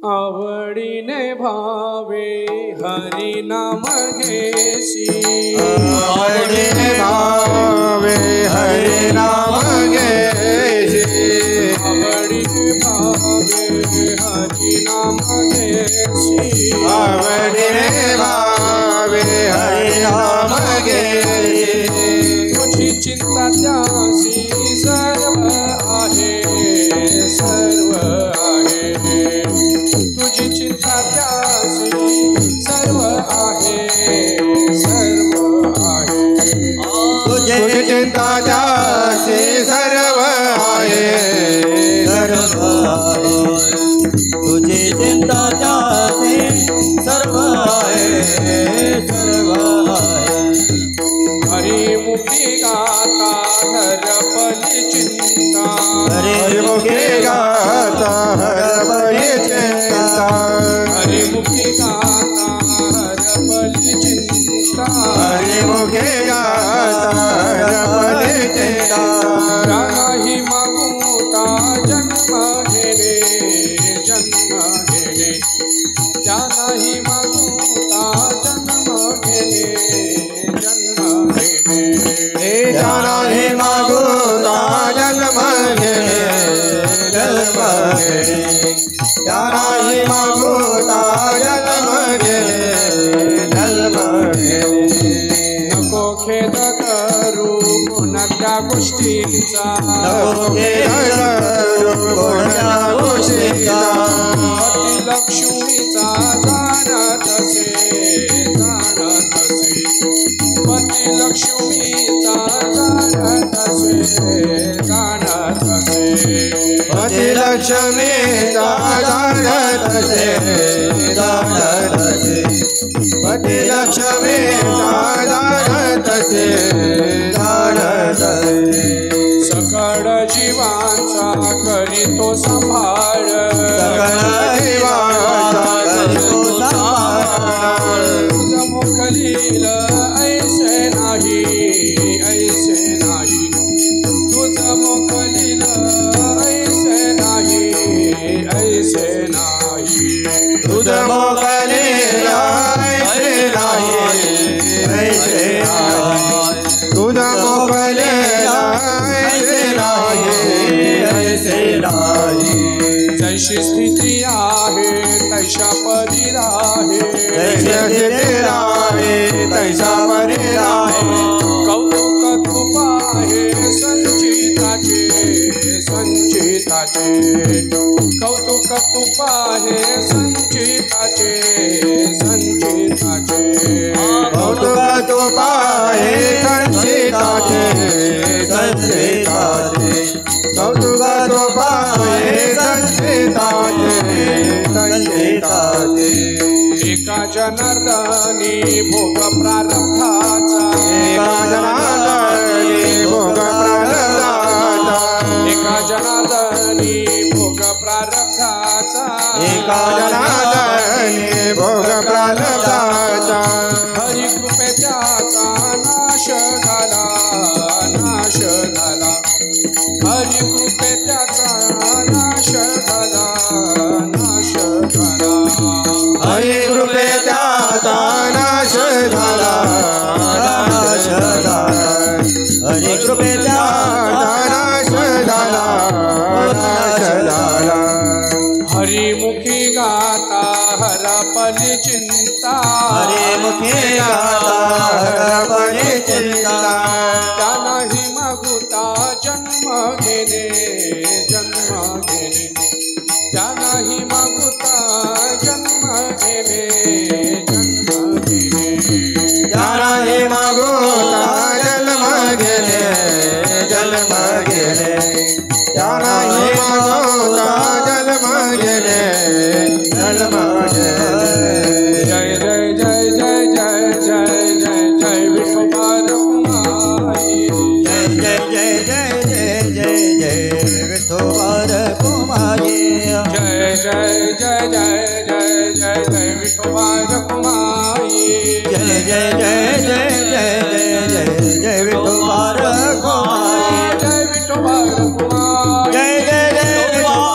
आवडीने भावे हरी नाम घेसी आवडीने भावे हरी नाम घेसी आवडीने भावे हरी नाम घेसी आवडीने भावे हरी नाम घेसी तुझी चिंता त्यासी सर्व आहे सर्व आहे तुझी चिंता त्यासी सर्व आहे सर्व आहे तुझी चिंता त्यासी सर्व आहे सर्व आहे तुझी चिंता त्यासी सर्व आहे सर्व आहे हरिमुखी गाता हरपली चिंता हरिमुखी गाता हरपली चिंता हरिमुखी गाता हरपली चिंता हरिमुखी गाता हरपली चिंता नाही मागूता जन्म घेणे त्या नाही मागूता जन्म घेणे जाना ही मागूता जन्म घेणे जन्म घेणे जाना ही मागूता जन्म घेणे जन्म घेणे नको खेद करू कोणत्या गोष्टींचा नको खेद करू कोणत्या गोष्टींचा पती लक्ष्मीचा जाणत असे पती लक्ष्मीचा जाणत असे पती लक्ष्मीचा जाणत असे पती लक्ष्मीचा जाणत असे सकळ जीवांचा करीतो संभाळ सकळ जीवांचा करीतो संभाळ मोकलील ऐसे नाही तुझ मोकलील ऐसे नाही तुझ मोकलील ऐसे नाही तुझ मोकलील ऐसे नाही जैशी स्थिती आहे तैशा परी राहे तैसा परी राहे कौतुक तूप आहे संचिताचे कौतुक तूप आहे संचिताचे कौतुक तूप आहे संचिताचे कौतुक तूप आहे संचिताचे एका जनार्दनी भोग प्रारब्धाचा एका जनार्दनी भोग प्रारब्धाचा एका जनार्दनी भोग प्रारब्धाचा एका जनार्दनी भोग प्रारब्धाचा हरी कृपे त्याचा नाश झाला हरी कृपे त्याचा नाश झाला हरी कृपे त्याचा नाश झाला हरी कृपे त्याचा नाश झाला हरिमुखी गाता हरपली चिंता हरिमुखी गाता हरपली चिंता त्या नाही मागुता जन्म घेणे त्या नाही मागुता जन्म घेणे त्या नाही मागुता जन्म घेणे त्या नाही मागुता जन्म घेणे जय जय जय जय जय जय जय जय विठोबा रखुमाई जय जय जय जय जय जय विठोबा रखुमाई जय जय जय जय जय जय जय विठोबा रखुमाई जय जय जय जय जय जय जय विठोबा रखुमाई जय विठोबा रखुमाई जय जय जय विठोबा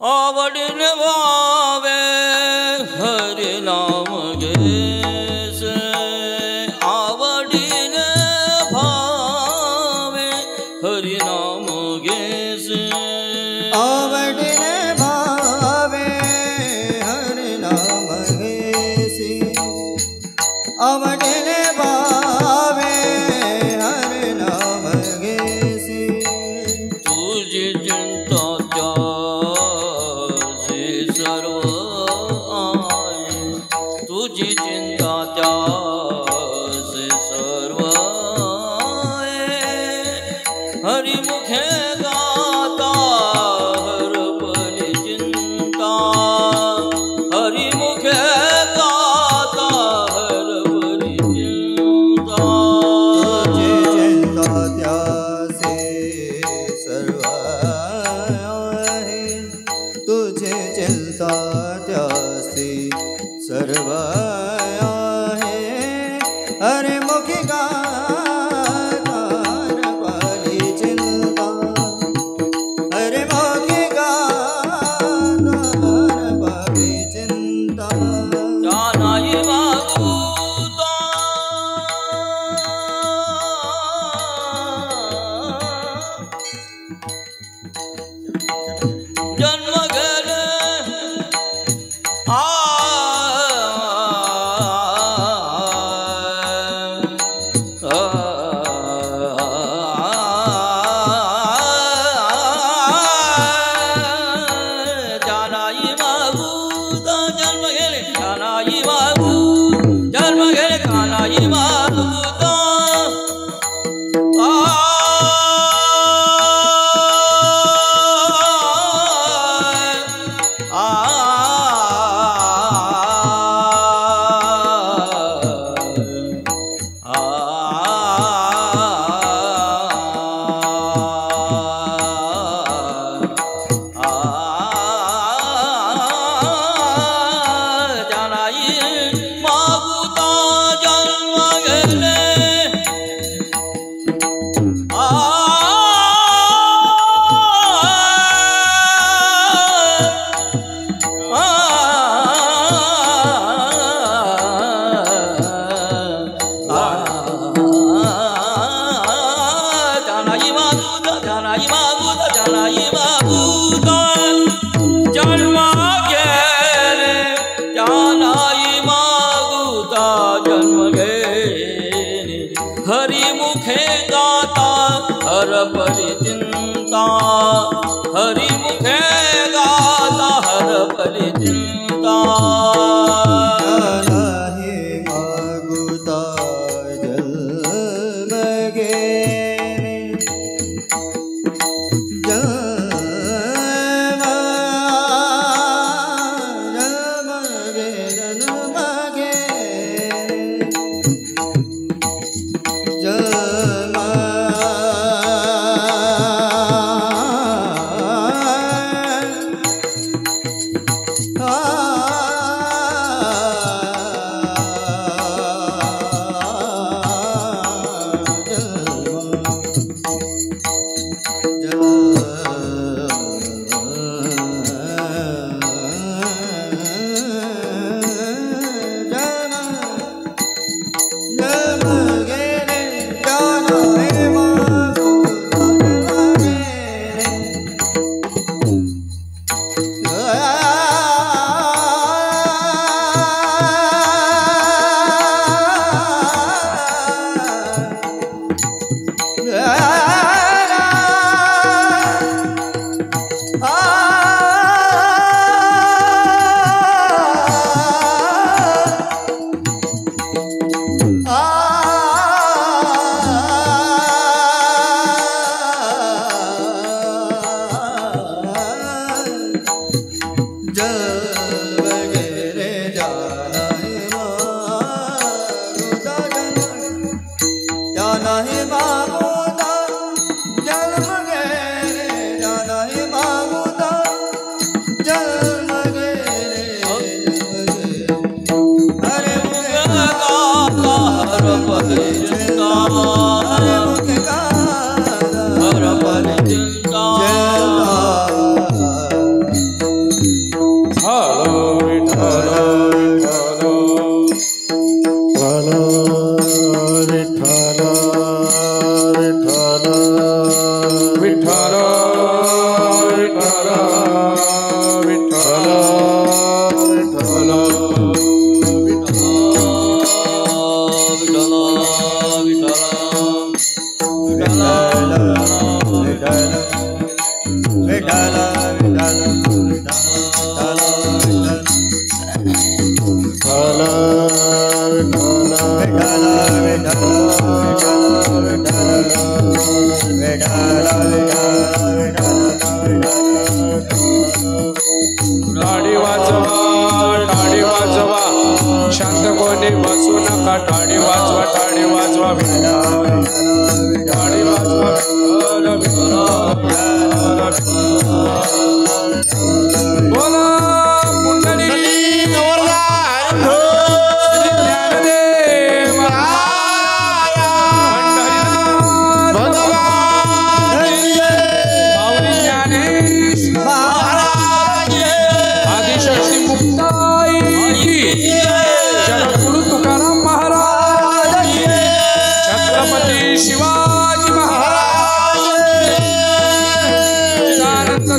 आवडीने भावे हरि नाम घेसे आवडीने भावे हरि नाम घेसे आवडीने भावे हरि नाम घेसे आवडीने भावे हरि नाम घेसे तुझी चिंता त्यासे सर्व आहे तुझी चिंता त्यासे सर्व आहे हरिमुखे गाता हरपली चिंता हरिमुखे गाता हरपली चिंता तुझी चिंता त्यासे सर्व आहे तुझे चिंता त्यासे सर्व आहे हरिमुखी गाता हरपली चिंता हरिमुखी गाता हरपली चिंता जानाई मागूता जन्म गेले जानाई मागूता जन्म गेले जानाई मागू जन्म गेले जानाई मागूता हरिमुखे गाता हरपली चिंता हरिमुखे गाता हरपली चिंता नाही मागुता जन्म घेणे टाळी वाजवा शांत कोणी बसू नका टाळी वाजवा टाळी वाजवा टाळी वाजवा बोला पुंडलिक शिवाजी महाराज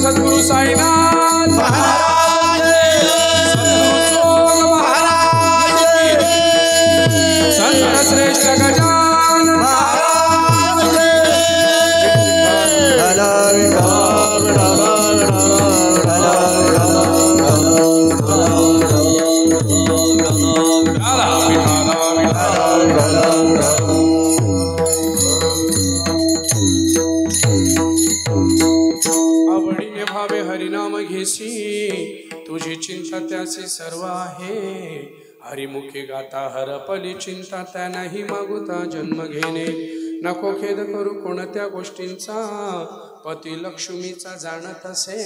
सद्गुरु साईनाथ महाराज महाराज संत श्रेष्ठ गजानन महाराज आवडीने भावे हरिनाम घेसी तुझी चिंता त्याचे सर्व आहे हरिमुखी गाता हरपली चिंता त्या नाही मागुता जन्म घेणे नको खेद करू कोणत्या गोष्टींचा पती लक्ष्मीचा जाणत असे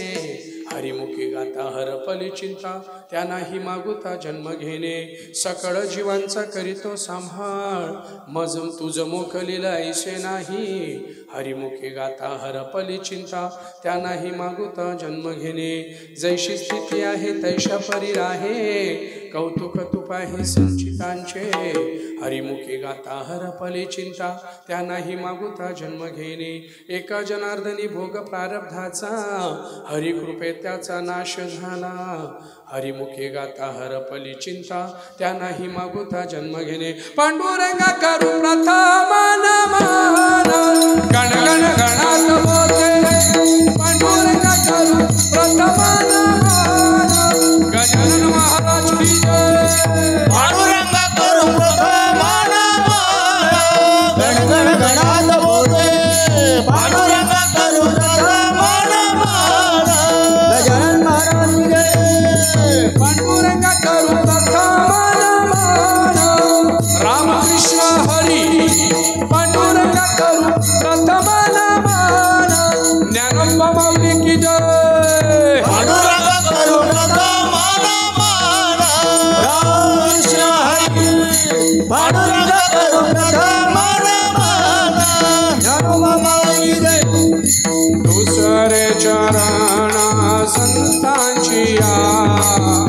हरिमुखी गाता हरपली चिंता त्या नाही मागुता जन्म घेणे सकळ जीवांचा करीतो सांभाळ मज तुझ मोकलीला ऐसे नाही हरिमुखी गाता हरपली चिंता त्या नाही मागुता जन्म घेणे जैशी स्थिती आहे तैशा परी आहे कौतुक तुप आहे संचितांचे हरिमुखी गाता हरपली चिंता त्या नाही मागुता जन्म घेणे एका जनार्दनी भोग प्रारब्धाचा हरिकृपे त्याचा नाश झाला हरिमुखी गाता हरपली चिंता त्या नाही मागुता जन्म घेणे पांडुरंगा करू प्रथम नमन गण गण गणात बोलते पांडुरंगा करू प्रथम नमन गजानन महाराज की जय पांडुरंगा करू प्रथम नमन गण गण गणात बोलते पांडुरंगा करू प्रथम नमन गजानन महाराज की जय पांडुरंगा करू प्रथम नमन रामकृष्ण हरी पांडुरंगा करू प्रथम नमन ज्ञानोबा माऊली की जय पांडुरंगा करू प्रथम नमन रामकृष्ण हरी पांडुरंगा करू प्रथम नमन ज्ञानोबा माऊली की जय दुसरे चरण संतांची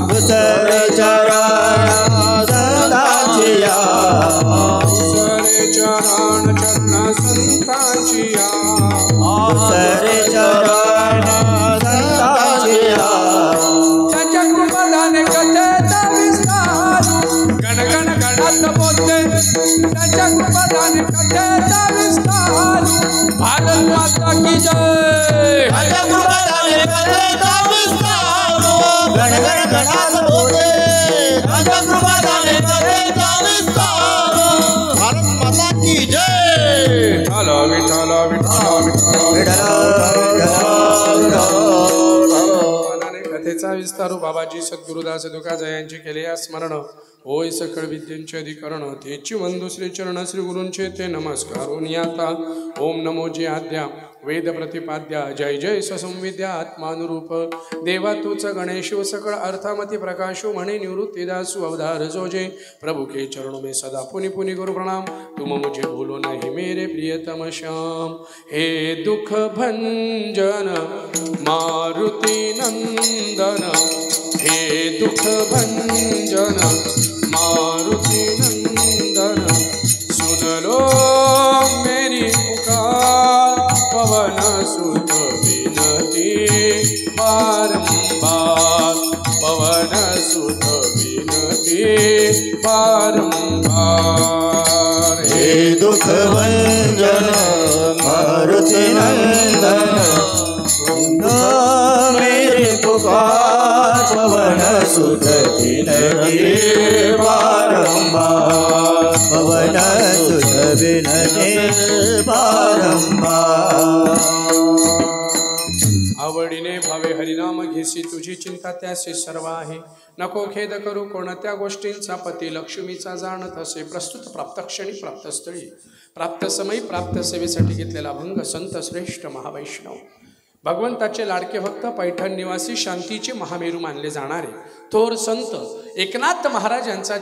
दुसरे चरण संतांची दुसरे चरण संतांची दुसरे चरण संतांची त्यांच्या कृपादाने कथेचा विस्तार गण गण गणात बोलते त्यांच्या कृपादाने कथेचा विस्तार भारत माता की जय त्यांच्या कृपादाने कथेचा विस्तार गण गण गणात बोलते त्यांच्या कृपादाने कथेचा विस्तार भारत माता की जय विठ्ठल विठ्ठल कथेचा विस्तार बाबाजी सद्गुरुदास दुकाजा यांचे केले या स्मरण होय सकळ विद्यांचे अधिकरण तेची वंदू श्री चरण श्री गुरूंचे ते नमस्कारून आता ओम नमो जी आद्या वेद प्रतिपाद्या जय जय ससंविद्या आत्मानुरूप देवा तूच गणेशो सकळ अर्थामती प्रकाशो म्हणे निवृत्तिदासु अवधार जोजे प्रभु के चरणों में सदा पुनि पुनि गुरु प्रणाम तुम मुझे भूलो नहीं मेरे प्रियतम श्याम हे दुख भंजन मारुति नंदन हे दुःख भंजन मारुती नंदन सुन लो मेरी पुकार पवन सुत विनती बारंबार पवन सुत विनती बारंबार हे दुख भंजन मारुति नंदन सुन मेरी पुकार पवन सुत विनती बारंबार पवन सुत विनती बारंबार आवडीने भावे हरिनाम घेसी तुझी चिंता त्यासे सर्व आहे नको खेद करू कोणत्या गोष्टींचा पती लक्ष्मीचा जाणत असे प्रस्तुत प्राप्तक्षणी प्राप्तस्थळी प्राप्त समयी प्राप्त सेवेसाठी घेतलेला अभंग संत श्रेष्ठ महावैष्णव भगवंताचे लाडके भक्त पैठण निवासी शांतीचे महामेरू मानले जाणारे थोर संत एकनाथ महाराज यांचा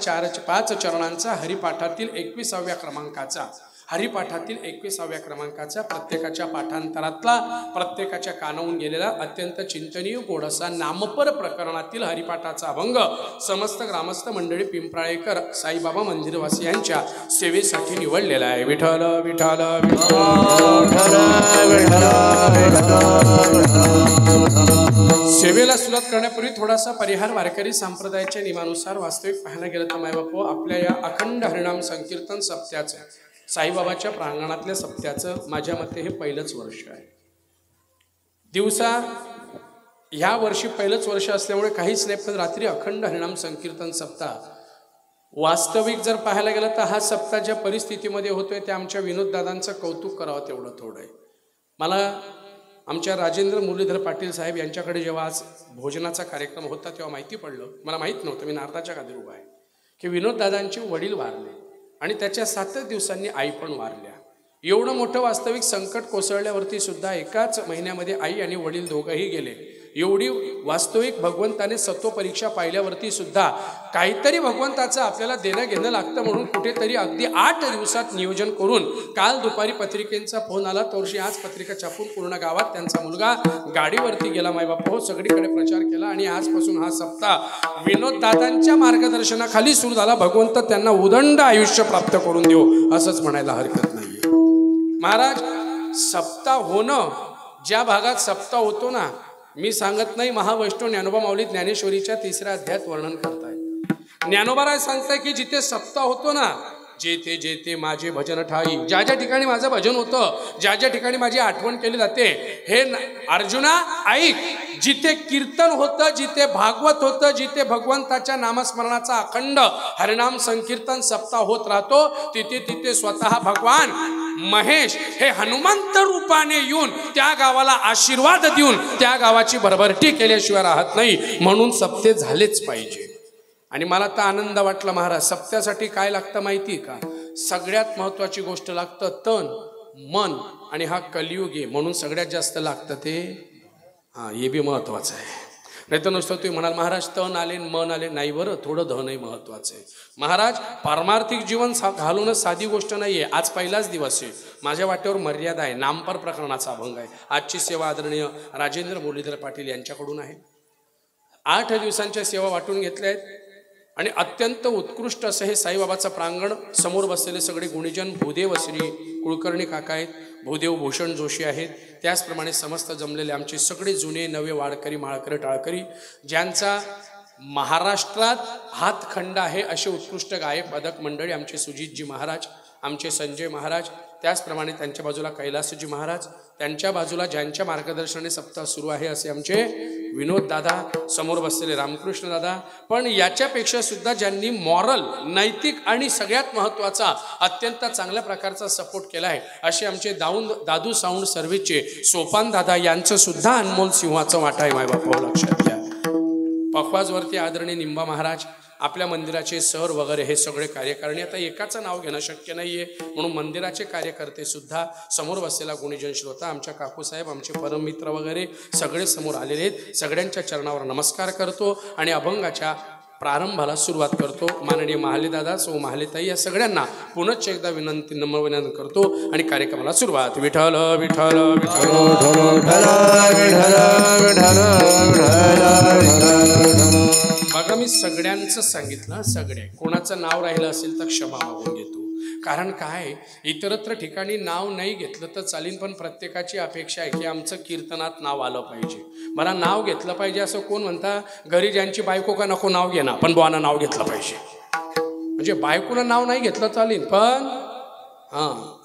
5 चरणांचा हरिपाठातील 21व्या क्रमांकाचा हरिपाठातील 21व्या क्रमांकाचा प्रत्येकाच्या पाठांतरातला प्रत्येकाच्या कानावून गेलेला अत्यंत चिंतनीय गोडसा नामपर प्रकरणातील हरिपाठाचा अभंग समस्त ग्रामस्थ मंडळी पिंपराळेकर साईबाबा मंदिरवासियांच्या सेवेसाठी निवडलेला आहे विठ्ठल विठ्ठल सेवेला सुरुवात करण्यापूर्वी थोडासा परिहार वारकरी संप्रदायाच्या नियमानुसार वास्तविक पाहायला गेलं तर मायबापू आपल्या या अखंड हरिनाम संकीर्तन सप्त्याचं साईबाबाच्या प्रांगणातल्या सप्त्याचं माझ्या मते हे पहिलंच वर्ष आहे दिवसा ह्या वर्षी पहिलंच वर्ष असल्यामुळे काहीच नाही पण रात्री अखंड हरिनाम संकीर्तन सप्ताह वास्तविक जर पाहायला गेलं तर हा सप्ताह ज्या परिस्थितीमध्ये होतोय त्या आमच्या विनोददादांचं कौतुक करावं तेवढं थोडं आहे मला आमच्या राजेंद्र मुरलीधर पाटील साहेब यांच्याकडे जेव्हा आज भोजनाचा कार्यक्रम होता तेव्हा माहिती पडलं मला माहीत नव्हतं मी नारदाच्या गादी उभा आहे की विनोददादांचे वडील वारले आणि त्याच्या 7 दिवसांनी आई पण वारल्या एवढं मोठं वास्तविक संकट कोसळल्यावरती सुद्धा एकाच महिन्यामध्ये आई आणि वडील दोघंही गेले एवढी वास्तविक भगवंताने सत्वपरीक्षा पाहिल्यावरती सुद्धा काहीतरी भगवंताचं आपल्याला देणं घेणं लागतं म्हणून कुठेतरी अगदी 8 दिवसात नियोजन करून काल दुपारी पत्रिकेचा फोन आला तोरशी आज पत्रिका छापून पूर्ण गावात त्यांचा मुलगा गाडीवरती गेला मायबाप हो सगळीकडे प्रचार केला आणि आजपासून हा सप्ताह विनोददादांच्या मार्गदर्शनाखाली सुरू झाला भगवंत त्यांना उदंड आयुष्य प्राप्त करून देऊ असंच म्हणायला हरकत नाही महाराज सप्ताह होणं ज्या भागात सप्ताह होतो ना मी सांगत नाही महावैष्णव ज्ञानोबा माऊली ज्ञानेश्वरीच्या 3ऱ्या अध्यायात वर्णन करताय ज्ञानोबाराय सांगताय की जिथे सप्ताह होतो ना जेथे जेथे माझे भजन ठाई ज्या ज्या ठिकाणी माझं भजन होतं ज्या ज्या ठिकाणी माझी आठवण केली जाते हे अर्जुना ऐक जिथे कीर्तन होतं जिथे भागवत होतं जिथे भगवंताच्या नामस्मरणाचा अखंड हरिनाम संकीर्तन सप्ताह होत राहतो तिथे तिथे स्वतः भगवान महेश हे हनुमंत रूपाने येऊन त्या गावाला आशीर्वाद देऊन त्या गावाची भरभरटी केल्याशिवाय राहत नाही म्हणून सप्ते झालेच पाहिजे आणि मला तर आनंद वाटला महाराज सप्त्यासाठी काय लागतं माहिती का सगळ्यात महत्त्वाची गोष्ट लागतं तन मन आणि हा कलियुग आहे म्हणून सगळ्यात जास्त लागतं ते हे बी महत्त्वाचं आहे नाही तर नुसतं तुम्ही म्हणाल महाराज तन आले मन आले नाही बरं थोडं धनही महत्त्वाचं आहे महाराज पारमार्थिक जीवन घालूनच साधी गोष्ट नाही आहे आज पहिलाच दिवस आहे माझ्या वाटेवर मर्यादा आहे नामपर प्रकरणाचा अभंग आहे आजची सेवा आदरणीय राजेंद्र मुरलीधर पाटील यांच्याकडून आहे 8 दिवसांच्या सेवा वाटून घेतल्या आहेत आणि अत्यंत उत्कृष्ट असं हे साईबाबाचं प्रांगण समोर बसलेले सगळे गुणीजन भूदेव श्री कुलकर्णी काका आहेत भूदेव भूषण जोशी आहेत त्याचप्रमाणे समस्त जमलेले आमचे सगळे जुने नवे वाडकरी माळकरी टाळकरी ज्यांचा महाराष्ट्रात हातखंड आहे असे उत्कृष्ट गायक पदक मंडळी आमचे सुजितजी महाराज आमचे संजय महाराज त्याचप्रमाणे त्यांच्या बाजूला कैलासजी महाराज त्यांच्या बाजूला ज्यांच्या मार्गदर्शनाने सप्ताह सुरू आहे असे आमचे विनोद दादा समोर बसलेले रामकृष्ण दादा पण याच्यापेक्षा सुद्धा ज्यांनी मॉरल नैतिक आणि सगळ्यात महत्त्वाचा अत्यंत चांगल्या प्रकारचा सपोर्ट केला आहे असे आमचे दादू साऊंड सर्व्हिसचे सोपान दादा यांचं सुद्धा अनमोल सिंहाचं वाटा आहे मायबाप लक्षात घ्या पखवाजवरती आदरणीय निंबा महाराज आपल्या मंदिराचे सर वगैरे हे सगळे कार्यकारिणी आता एकाचं नाव घेणं शक्य नाही आहे म्हणून मंदिराचे कार्यकर्ते सुद्धा समोर बसलेला गुणीजन श्रोता आमच्या काकूसाहेब आमचे परममित्र वगैरे सगळे समोर आलेले आहेत सगळ्यांच्या चरणावर नमस्कार करतो आणि अभंगाच्या प्रारंभाला सुरुवात करतो. माननीय महालेदादा, सौ महालेताई या सगळ्यांना पुनश्च एकदा विनंती, नम्र विनंती करतो आणि कार्यक्रमाला सुरुवात. विठ्ठल विठ्ठल बघा, मी सगळ्यांचं सांगितलं. सगळे कोणाचं नाव राहिलं असेल तर क्षमा मागून घेतो. कारण काय, इतरत्र ठिकाणी नाव नाही घेतलं तर चालेल, पण प्रत्येकाची अपेक्षा आहे की आमचं कीर्तनात नाव आलं पाहिजे. मला नाव घेतलं पाहिजे असं कोण म्हणता? घरी ज्यांची बायको का नको नाव घे ना, पण बुवानं नाव घेतलं पाहिजे. म्हणजे बायकोनं नाव नाही घेतलं चालेल, पण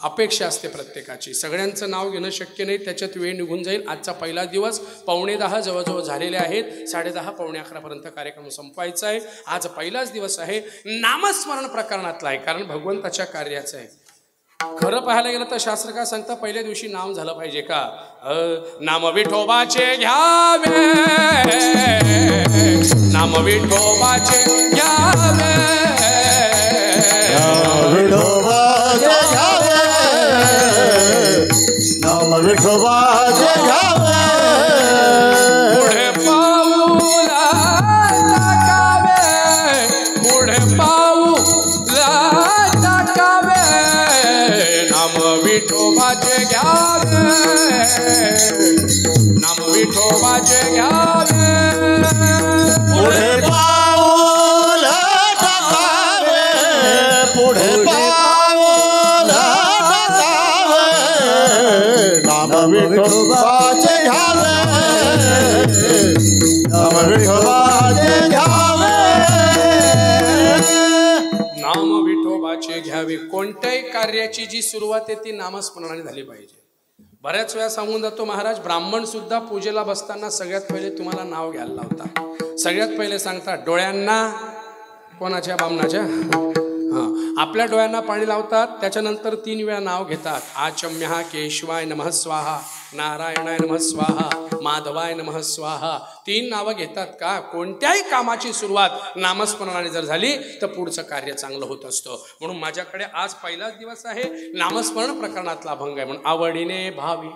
अपेक्षा असते प्रत्येकाची. सगळ्यांचं नाव घेणं शक्य नाही, त्याच्यात वेळ निघून जाईल. आजचा पहिला दिवस 9:15 जवळजवळ झालेले आहेत. 10:30 पावणे 11पर्यंत कार्यक्रम संपवायचा आहे. आज पहिलाच दिवस आहे, नामस्मरण प्रकरणातला आहे, कारण भगवंताच्या कार्याचं आहे. खरं पाहायला गेलं तर शास्त्र काय सांगतं, पहिल्या दिवशी नाम झालं पाहिजे का? नाम विठोबाचे घ्यावे, नाम विठोबाचे घ्यावे, विठोबाचे घ्यावे, नाम विठोबाचे घ्यावे, पुढे पाऊला टाकावे, पुढे पाऊला टाकावे, नाम विठोबाचे घ्यावे, नाम विठोबाचे घ्यावे, पुढे पाऊल टाकावे, पुढे पाऊल टाकावे, नाम विठोबाचे घ्यावे, नाम विठोबाचे घ्यावे, नाम विठोबाचे घ्यावे. कोणत्याही कार्याची जी सुरुवात आहे ती नामस्मरणाने झाली पाहिजे. बऱ्याच वेळा सांगून जातो महाराज, ब्राह्मण सुद्धा पूजेला बसताना सगळ्यात पहिले तुम्हाला नाव घ्यायला लावतात. सगळ्यात पहिले सांगतात डोळ्यांना, कोणाच्या? बामणाच्या. आपल्या डोळ्यांना पाणी लावतात, त्याच्यानंतर 3 वेळा नाव घेतात. आचम्यः केशवाय नमः स्वाहा, नारायणाय नमः स्वाहा, माधवाय नमः स्वाहा. 3 नावं घेतात का? कोणत्याही कामाची सुरुवात नामस्मरणाने जर झाली तर पुढचं कार्य चांगलं होत असतं. म्हणून माझ्याकडे आज पहिलाच दिवस आहे, नामस्मरण प्रकरणातला अभंग आहे. म्हणून आवडीने भावी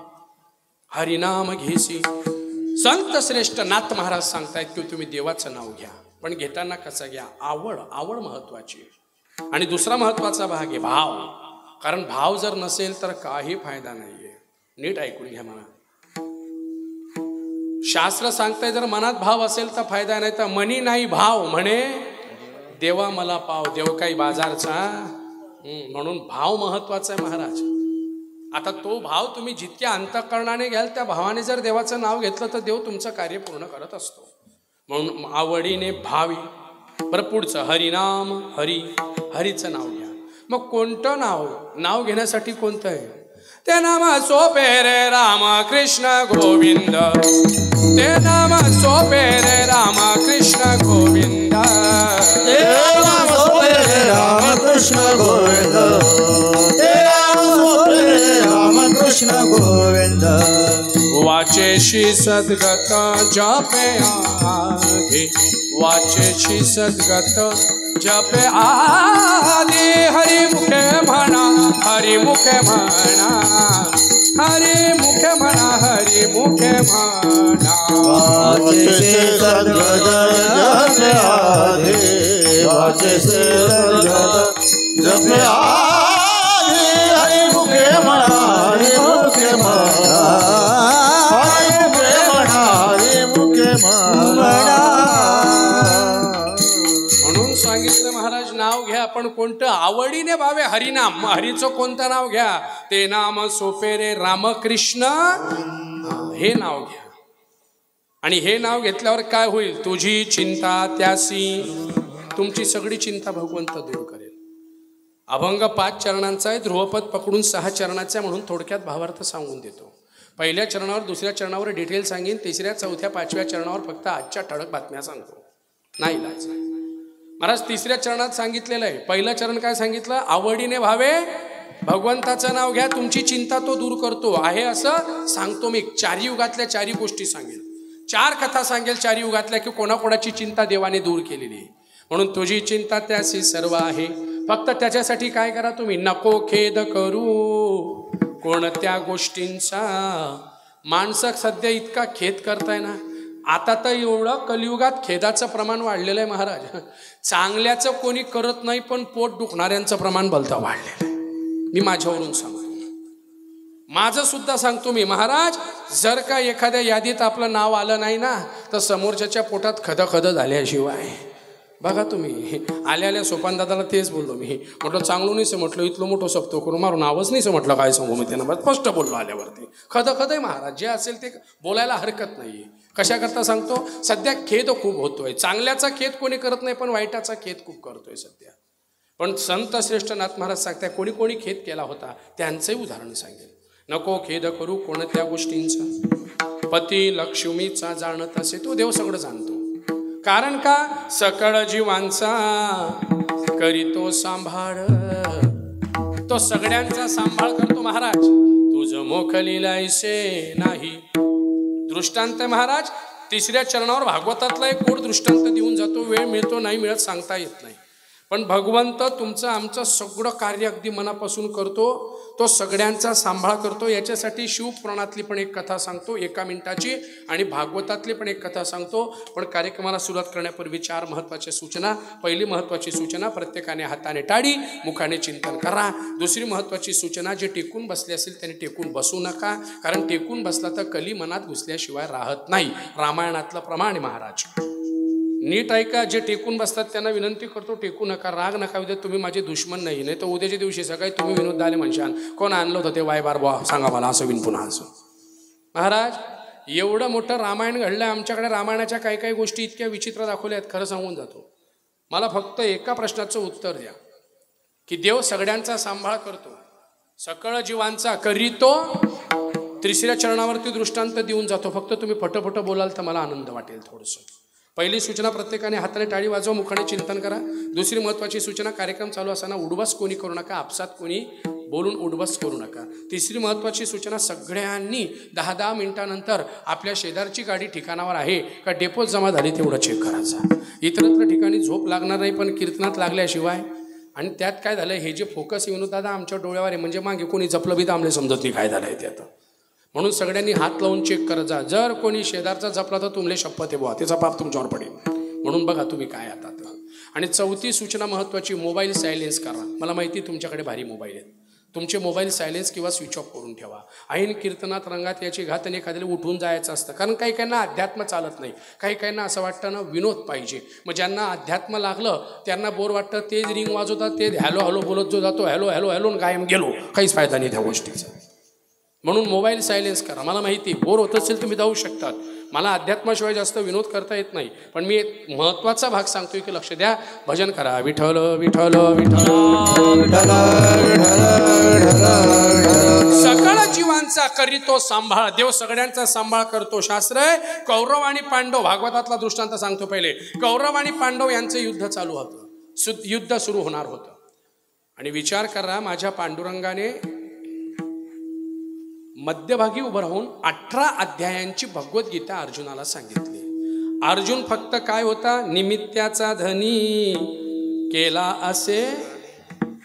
हरिनाम घेसी. संत श्रेष्ठ नाथ महाराज सांगतायत की तुम्ही देवाचं नाव घ्या, पण घेताना कसं घ्या? आवड, आवड महत्वाची. आणि दुसरा महत्वाचा भाग आहे भाव. कारण भाव जर नसेल तर काही फायदा नाहीये. नीट ऐकून घ्या म्हणा. शास्त्र सांगताय जर मनात भाव असेल तर फायदा नाही, तर मनी नाही भाव म्हणे देवा मला पाव. देव काही बाजारचा. म्हणून भाव महत्वाचा आहे महाराज. आता तो भाव तुम्ही जितक्या अंतःकरणाने घ्याल त्या भावाने जर देवाचं नाव घेतलं तर देव तुमचं कार्य पूर्ण करत असतो. म्हणून आवडीने भावी. बरं पुढचं हरिनाम, हरी, हरीचं नाव घ्या. मग कोणतं नाव? नाव घेण्यासाठी कोणतं आहे? ते नाम सोपे रे राम कृष्ण गोविंद, ते नाम सोपे रे राम कृष्ण गोविंद, ते नाम सोपे रे राम कृष्ण गोविंद, ते नाम सोपे रे राम कृष्ण गोविंद. वाचेशी सद्गत जपे आधी, वाचेशी सद्गत जपे आधी, हरी मुखे म्हणा, हरी मुखे म्हणा, हरी मुखे म्हणा, हरी मुखे म्हणा. वाचेशी सद्गत जपे आधी, वाचेशी सद्गत जपे आधी, हरी मुखे म्हणा, हरी मुखे म्हणा, हरी मुखे म्हणा, हरी मुखे म्हणा. म्हणून सांगितलं महाराज नाव घ्या, पण कोणतं? आवडीने भावे हरिनाम. हरीचं कोणतं नाव घ्या? ते नाम सोपे रे रामकृष्ण, हे नाव घ्या. आणि हे नाव घेतल्यावर काय होईल? तुझी चिंता त्यासी. तुमची सगळी चिंता भगवंत दूर करेल. अभंग 5 चरणांचा आहे, ध्रुवपद पकडून 6 चरणाचा आहे. म्हणून थोडक्यात भावार्थ सांगून देतो. पहिल्या चरणावर, दुसऱ्या चरणावर डिटेल सांगेन, 3ऱ्या, 4थ्या, 5व्या चरणावर फक्त आजच्या ठळक बातम्या सांगतो. नाही लाज. महाराज 3ऱ्या चरणात सांगितलेलं आहे. पहिलं चरण काय सांगितलं? आवडीने भावे भगवंताचं नाव घ्या, तुमची चिंता तो दूर करतो आहे असं सांगतो मी. 4 युगातल्या 4 गोष्टी सांगेल, 4 कथा सांगेल 4 युगातल्या की कोणाकोणाची चिंता देवाने दूर केलेली आहे. म्हणून तुझी चिंता त्याशी सर्व आहे. फक्त त्याच्यासाठी काय करा तुम्ही? नको खेद करू कोणत्या गोष्टींचा. माणसं सध्या इतका खेद करताय ना, आता तर एवढं कलियुगात खेदाचं प्रमाण वाढलेलं आहे महाराज. चांगल्याचं कोणी करत नाही, पण पोट दुखणाऱ्यांचं प्रमाण भलतं वाढलेलं आहे. मी माझ्यावरून सांगतो, माझं सुद्धा सांगतो मी महाराज. जर का एखाद्या यादीत आपलं नाव आलं नाही ना, तर समोरच्याच्या पोटात खदखद झाल्याशिवाय. बघा तुम्ही, आल्या सोपान दादाला तेच बोललो मी. म्हटलं चांगलं नाही म्हटलं, इथलं मोठं सप्तो करून मारून नावच नाही म्हटलं, काय सांगू मी त्यांना. स्पष्ट बोललो आल्यावरती. खदखद आहे महाराज. जे असेल ते बोलायला हरकत नाही. कशाकरता सांगतो, सध्या खेद खूप होतोय. चांगल्याचा खेद कोणी करत नाही, पण वाईटाचा खेद खूप करतोय सध्या. पण संत श्रेष्ठ नाथ महाराज सांगताय, कोणी कोणी खेद केला होता त्यांचंही उदाहरण सांगेल. नको खेद करू कोणत्या गोष्टींचा, पती लक्ष्मीचा जाणत असे तो देव सगळं जाणतो. कारण का, सकळ जीवांचा करीतो सांभाळ, तो सगळ्यांचा सांभाळ करतो महाराज. तुझ मोख लिलायसे नाही. दृष्टांत महाराज 3ऱ्या चरणावर भागवतातला एक कोड दृष्टांत देऊन जातो. वेळ मिळतो नाही मिळत सांगता येत नाही, पण भगवंत तुमचं आमचं सगळं कार्य अगदी मनापासून करतो. तो सगळ्यांचा सांभाळ करतो. याच्यासाठी शिवपुराणातली पण एक कथा सांगतो 1 मिनिटाची, आणि भागवतातली पण एक कथा सांगतो. पण कार्यक्रमाला सुरुवात करण्यापूर्वी 4 महत्त्वाच्या सूचना. पहिली महत्त्वाची सूचना, प्रत्येकाने हाताने टाळी, मुखाने चिंतन करा. दुसरी महत्त्वाची सूचना, जे टेकून बसले असेल त्यांनी टेकून बसू नका, कारण टेकून बसला तर कली मनात घुसल्याशिवाय राहत नाही. रामायणातलं प्रमाण महाराज. नीट ऐका, जे टेकून बसतात त्यांना विनंती करतो, टेकू नका, राग नका उद्या. तुम्ही माझे दुश्मन नाही तर उद्याच्या दिवशी सकाळी तुम्ही विनोद आले म्हणशाल, कोण आणलं होतं ते वायबार बुवा सांगा मला, असं विन पुन्हा असं. महाराज एवढं मोठं रामायण घडलं आमच्याकडे. रामायणाच्या काही काही गोष्टी इतक्या विचित्र दाखवल्या आहेत, खरं सांगून जातो. मला फक्त एका प्रश्नाचं उत्तर द्या, की देव सगळ्यांचा सांभाळ करतो, सकळ जीवांचा करीतो. 3ऱ्या चरणावरती दृष्टांत देऊन जातो. फक्त तुम्ही फटफट बोलाल तर मला आनंद वाटेल थोडंसं. पहिली सूचना, प्रत्येकाने हाताने टाळी वाजवा, मुखाने चिंतन करा. दुसरी महत्त्वाची सूचना, कार्यक्रम चालू असताना उडबस कोणी करू नका, आपसात कोणी बोलून उडबस करू नका. तिसरी महत्त्वाची सूचना, सगळ्यांनी 10-10 मिनिटानंतर आपल्या शेजारची गाडी ठिकाणावर आहे का डेपोत जमा झाली तेवढं चेक करायचा. इतरत्र ठिकाणी झोप लागणार नाही, पण कीर्तनात लागल्याशिवाय. आणि त्यात काय झालं, हे जे फोकस येऊन दादा आमच्या डोळ्यावर आहे, म्हणजे मागे कोणी जपलं बी तर आमले समजत नाही काय झालं आहे ते. आता म्हणून सगळ्यांनी हात लावून चेक करत जा. जर कोणी शेजारचा जपला तर तुमले शपथ आहे बुवा, त्याचा पाप तुमच्यावर पडेल. म्हणून बघा तुम्ही काय आता. आणि चौथी सूचना महत्त्वाची, मोबाईल सायलेन्स करा. मला माहिती तुमच्याकडे भारी मोबाईल आहेत, तुमचे मोबाईल सायलेन्स किंवा स्विच ऑफ करून ठेवा. ऐन कीर्तनात रंगात याची घातने एखाद्याला उठून जायचं असतं, कारण काही काहींना अध्यात्म चालत नाही. काही काहींना असं वाटतं ना विनोद पाहिजे. मग ज्यांना अध्यात्म लागलं त्यांना बोर वाटतं, तेच रिंग वाजवतात, ते हॅलो हॅलो बोलत जो जातो, हॅलो हॅलो हॅलो गायम गेलो, काहीच फायदा नाही त्या गोष्टीचा. म्हणून मोबाईल सायलेन्स करा. मला माहिती बोर होत असेल तुम्ही जाऊ शकतात, मला अध्यात्माशिवाय जास्त विनोद करता येत नाही, पण मी एक महत्त्वाचा भाग सांगतोय की लक्ष द्या. भजन करा, विठ्ठल विठ्ठल विठ्ठल. सकळ जीवांचा करीतो सांभाळ, देव सगळ्यांचा सांभाळ करतो. शास्त्र आहे, कौरव आणि पांडव, भागवतातला दृष्टांत सांगतो पहिले. कौरव आणि पांडव यांचं युद्ध चालू होतं, युद्ध सुरू होणार होतं. आणि विचार करा, माझ्या पांडुरंगाने मध्यभागी उभं राहून 18 अध्यायांची भगवद्गीता अर्जुनाला सांगितली. अर्जुन फक्त काय होता, निमित्ताचा धनी केला असे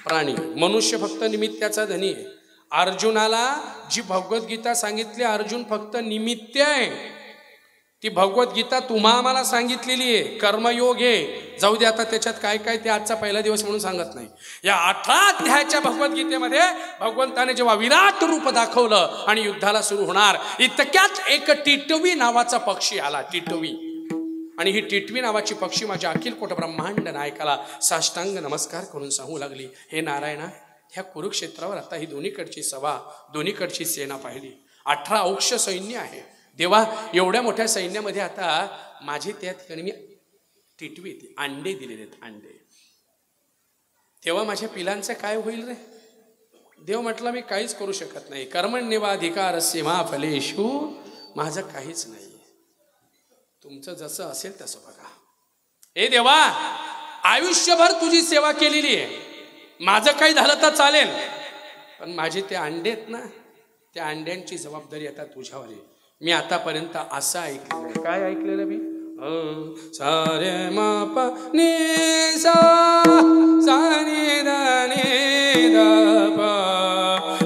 प्राणी. मनुष्य फक्त निमित्ताचा धनी आहे. अर्जुनाला जी भगवद्गीता सांगितली, अर्जुन फक्त निमित्त आहे. ती भगवद्गीता तुम्हा आम्हाला सांगितलेली आहे, कर्मयोग आहे. जाऊ दे आता त्याच्यात काय काय ते आजचा पहिला दिवस म्हणून सांगत नाही. या 18 अध्यायाच्या भगवद्गीतेमध्ये भगवंताने जेव्हा विराट रूप दाखवलं आणि युद्धाला सुरू होणार, इतक्यात एक टिटवी नावाचा पक्षी आला. टिटवी. आणि ही टिटवी नावाची पक्षी माझ्या अखिल कोट ब्रह्मांड नायकाला साष्टांग नमस्कार करून सांगू लागली, हे नारायणा, ह्या कुरुक्षेत्रावर आता ही दोन्हीकडची सभा, दोन्हीकडची सेना पाहिली. 18 औक्ष सैन्य आहे. देवा, एवढ्या मोठ्या सैन्यामध्ये आता माझे त्या ठिकाणी मी टिटवी ती अंडे दिलेले आहेत, अंडे. तेव्हा माझ्या पिलांचं काय होईल रे? देव म्हटलं, मी काहीच करू शकत नाही. कर्मण्येवाधिकारस्य मा फलेषु, माझं काहीच नाही. तुमचं जसं असेल तसं बघा. ए देवा, आयुष्यभर तुझी सेवा केलेली आहे, माझं काही झालं तर चालेल, पण माझे ते अंडे आहेत ना, त्या अंड्यांची जबाबदारी आता तुझ्यावर आहे. मी आतापर्यंत असं ऐकलेलं. काय ऐकलेलं मी? सारे मा प नि सा सा नि द नि द प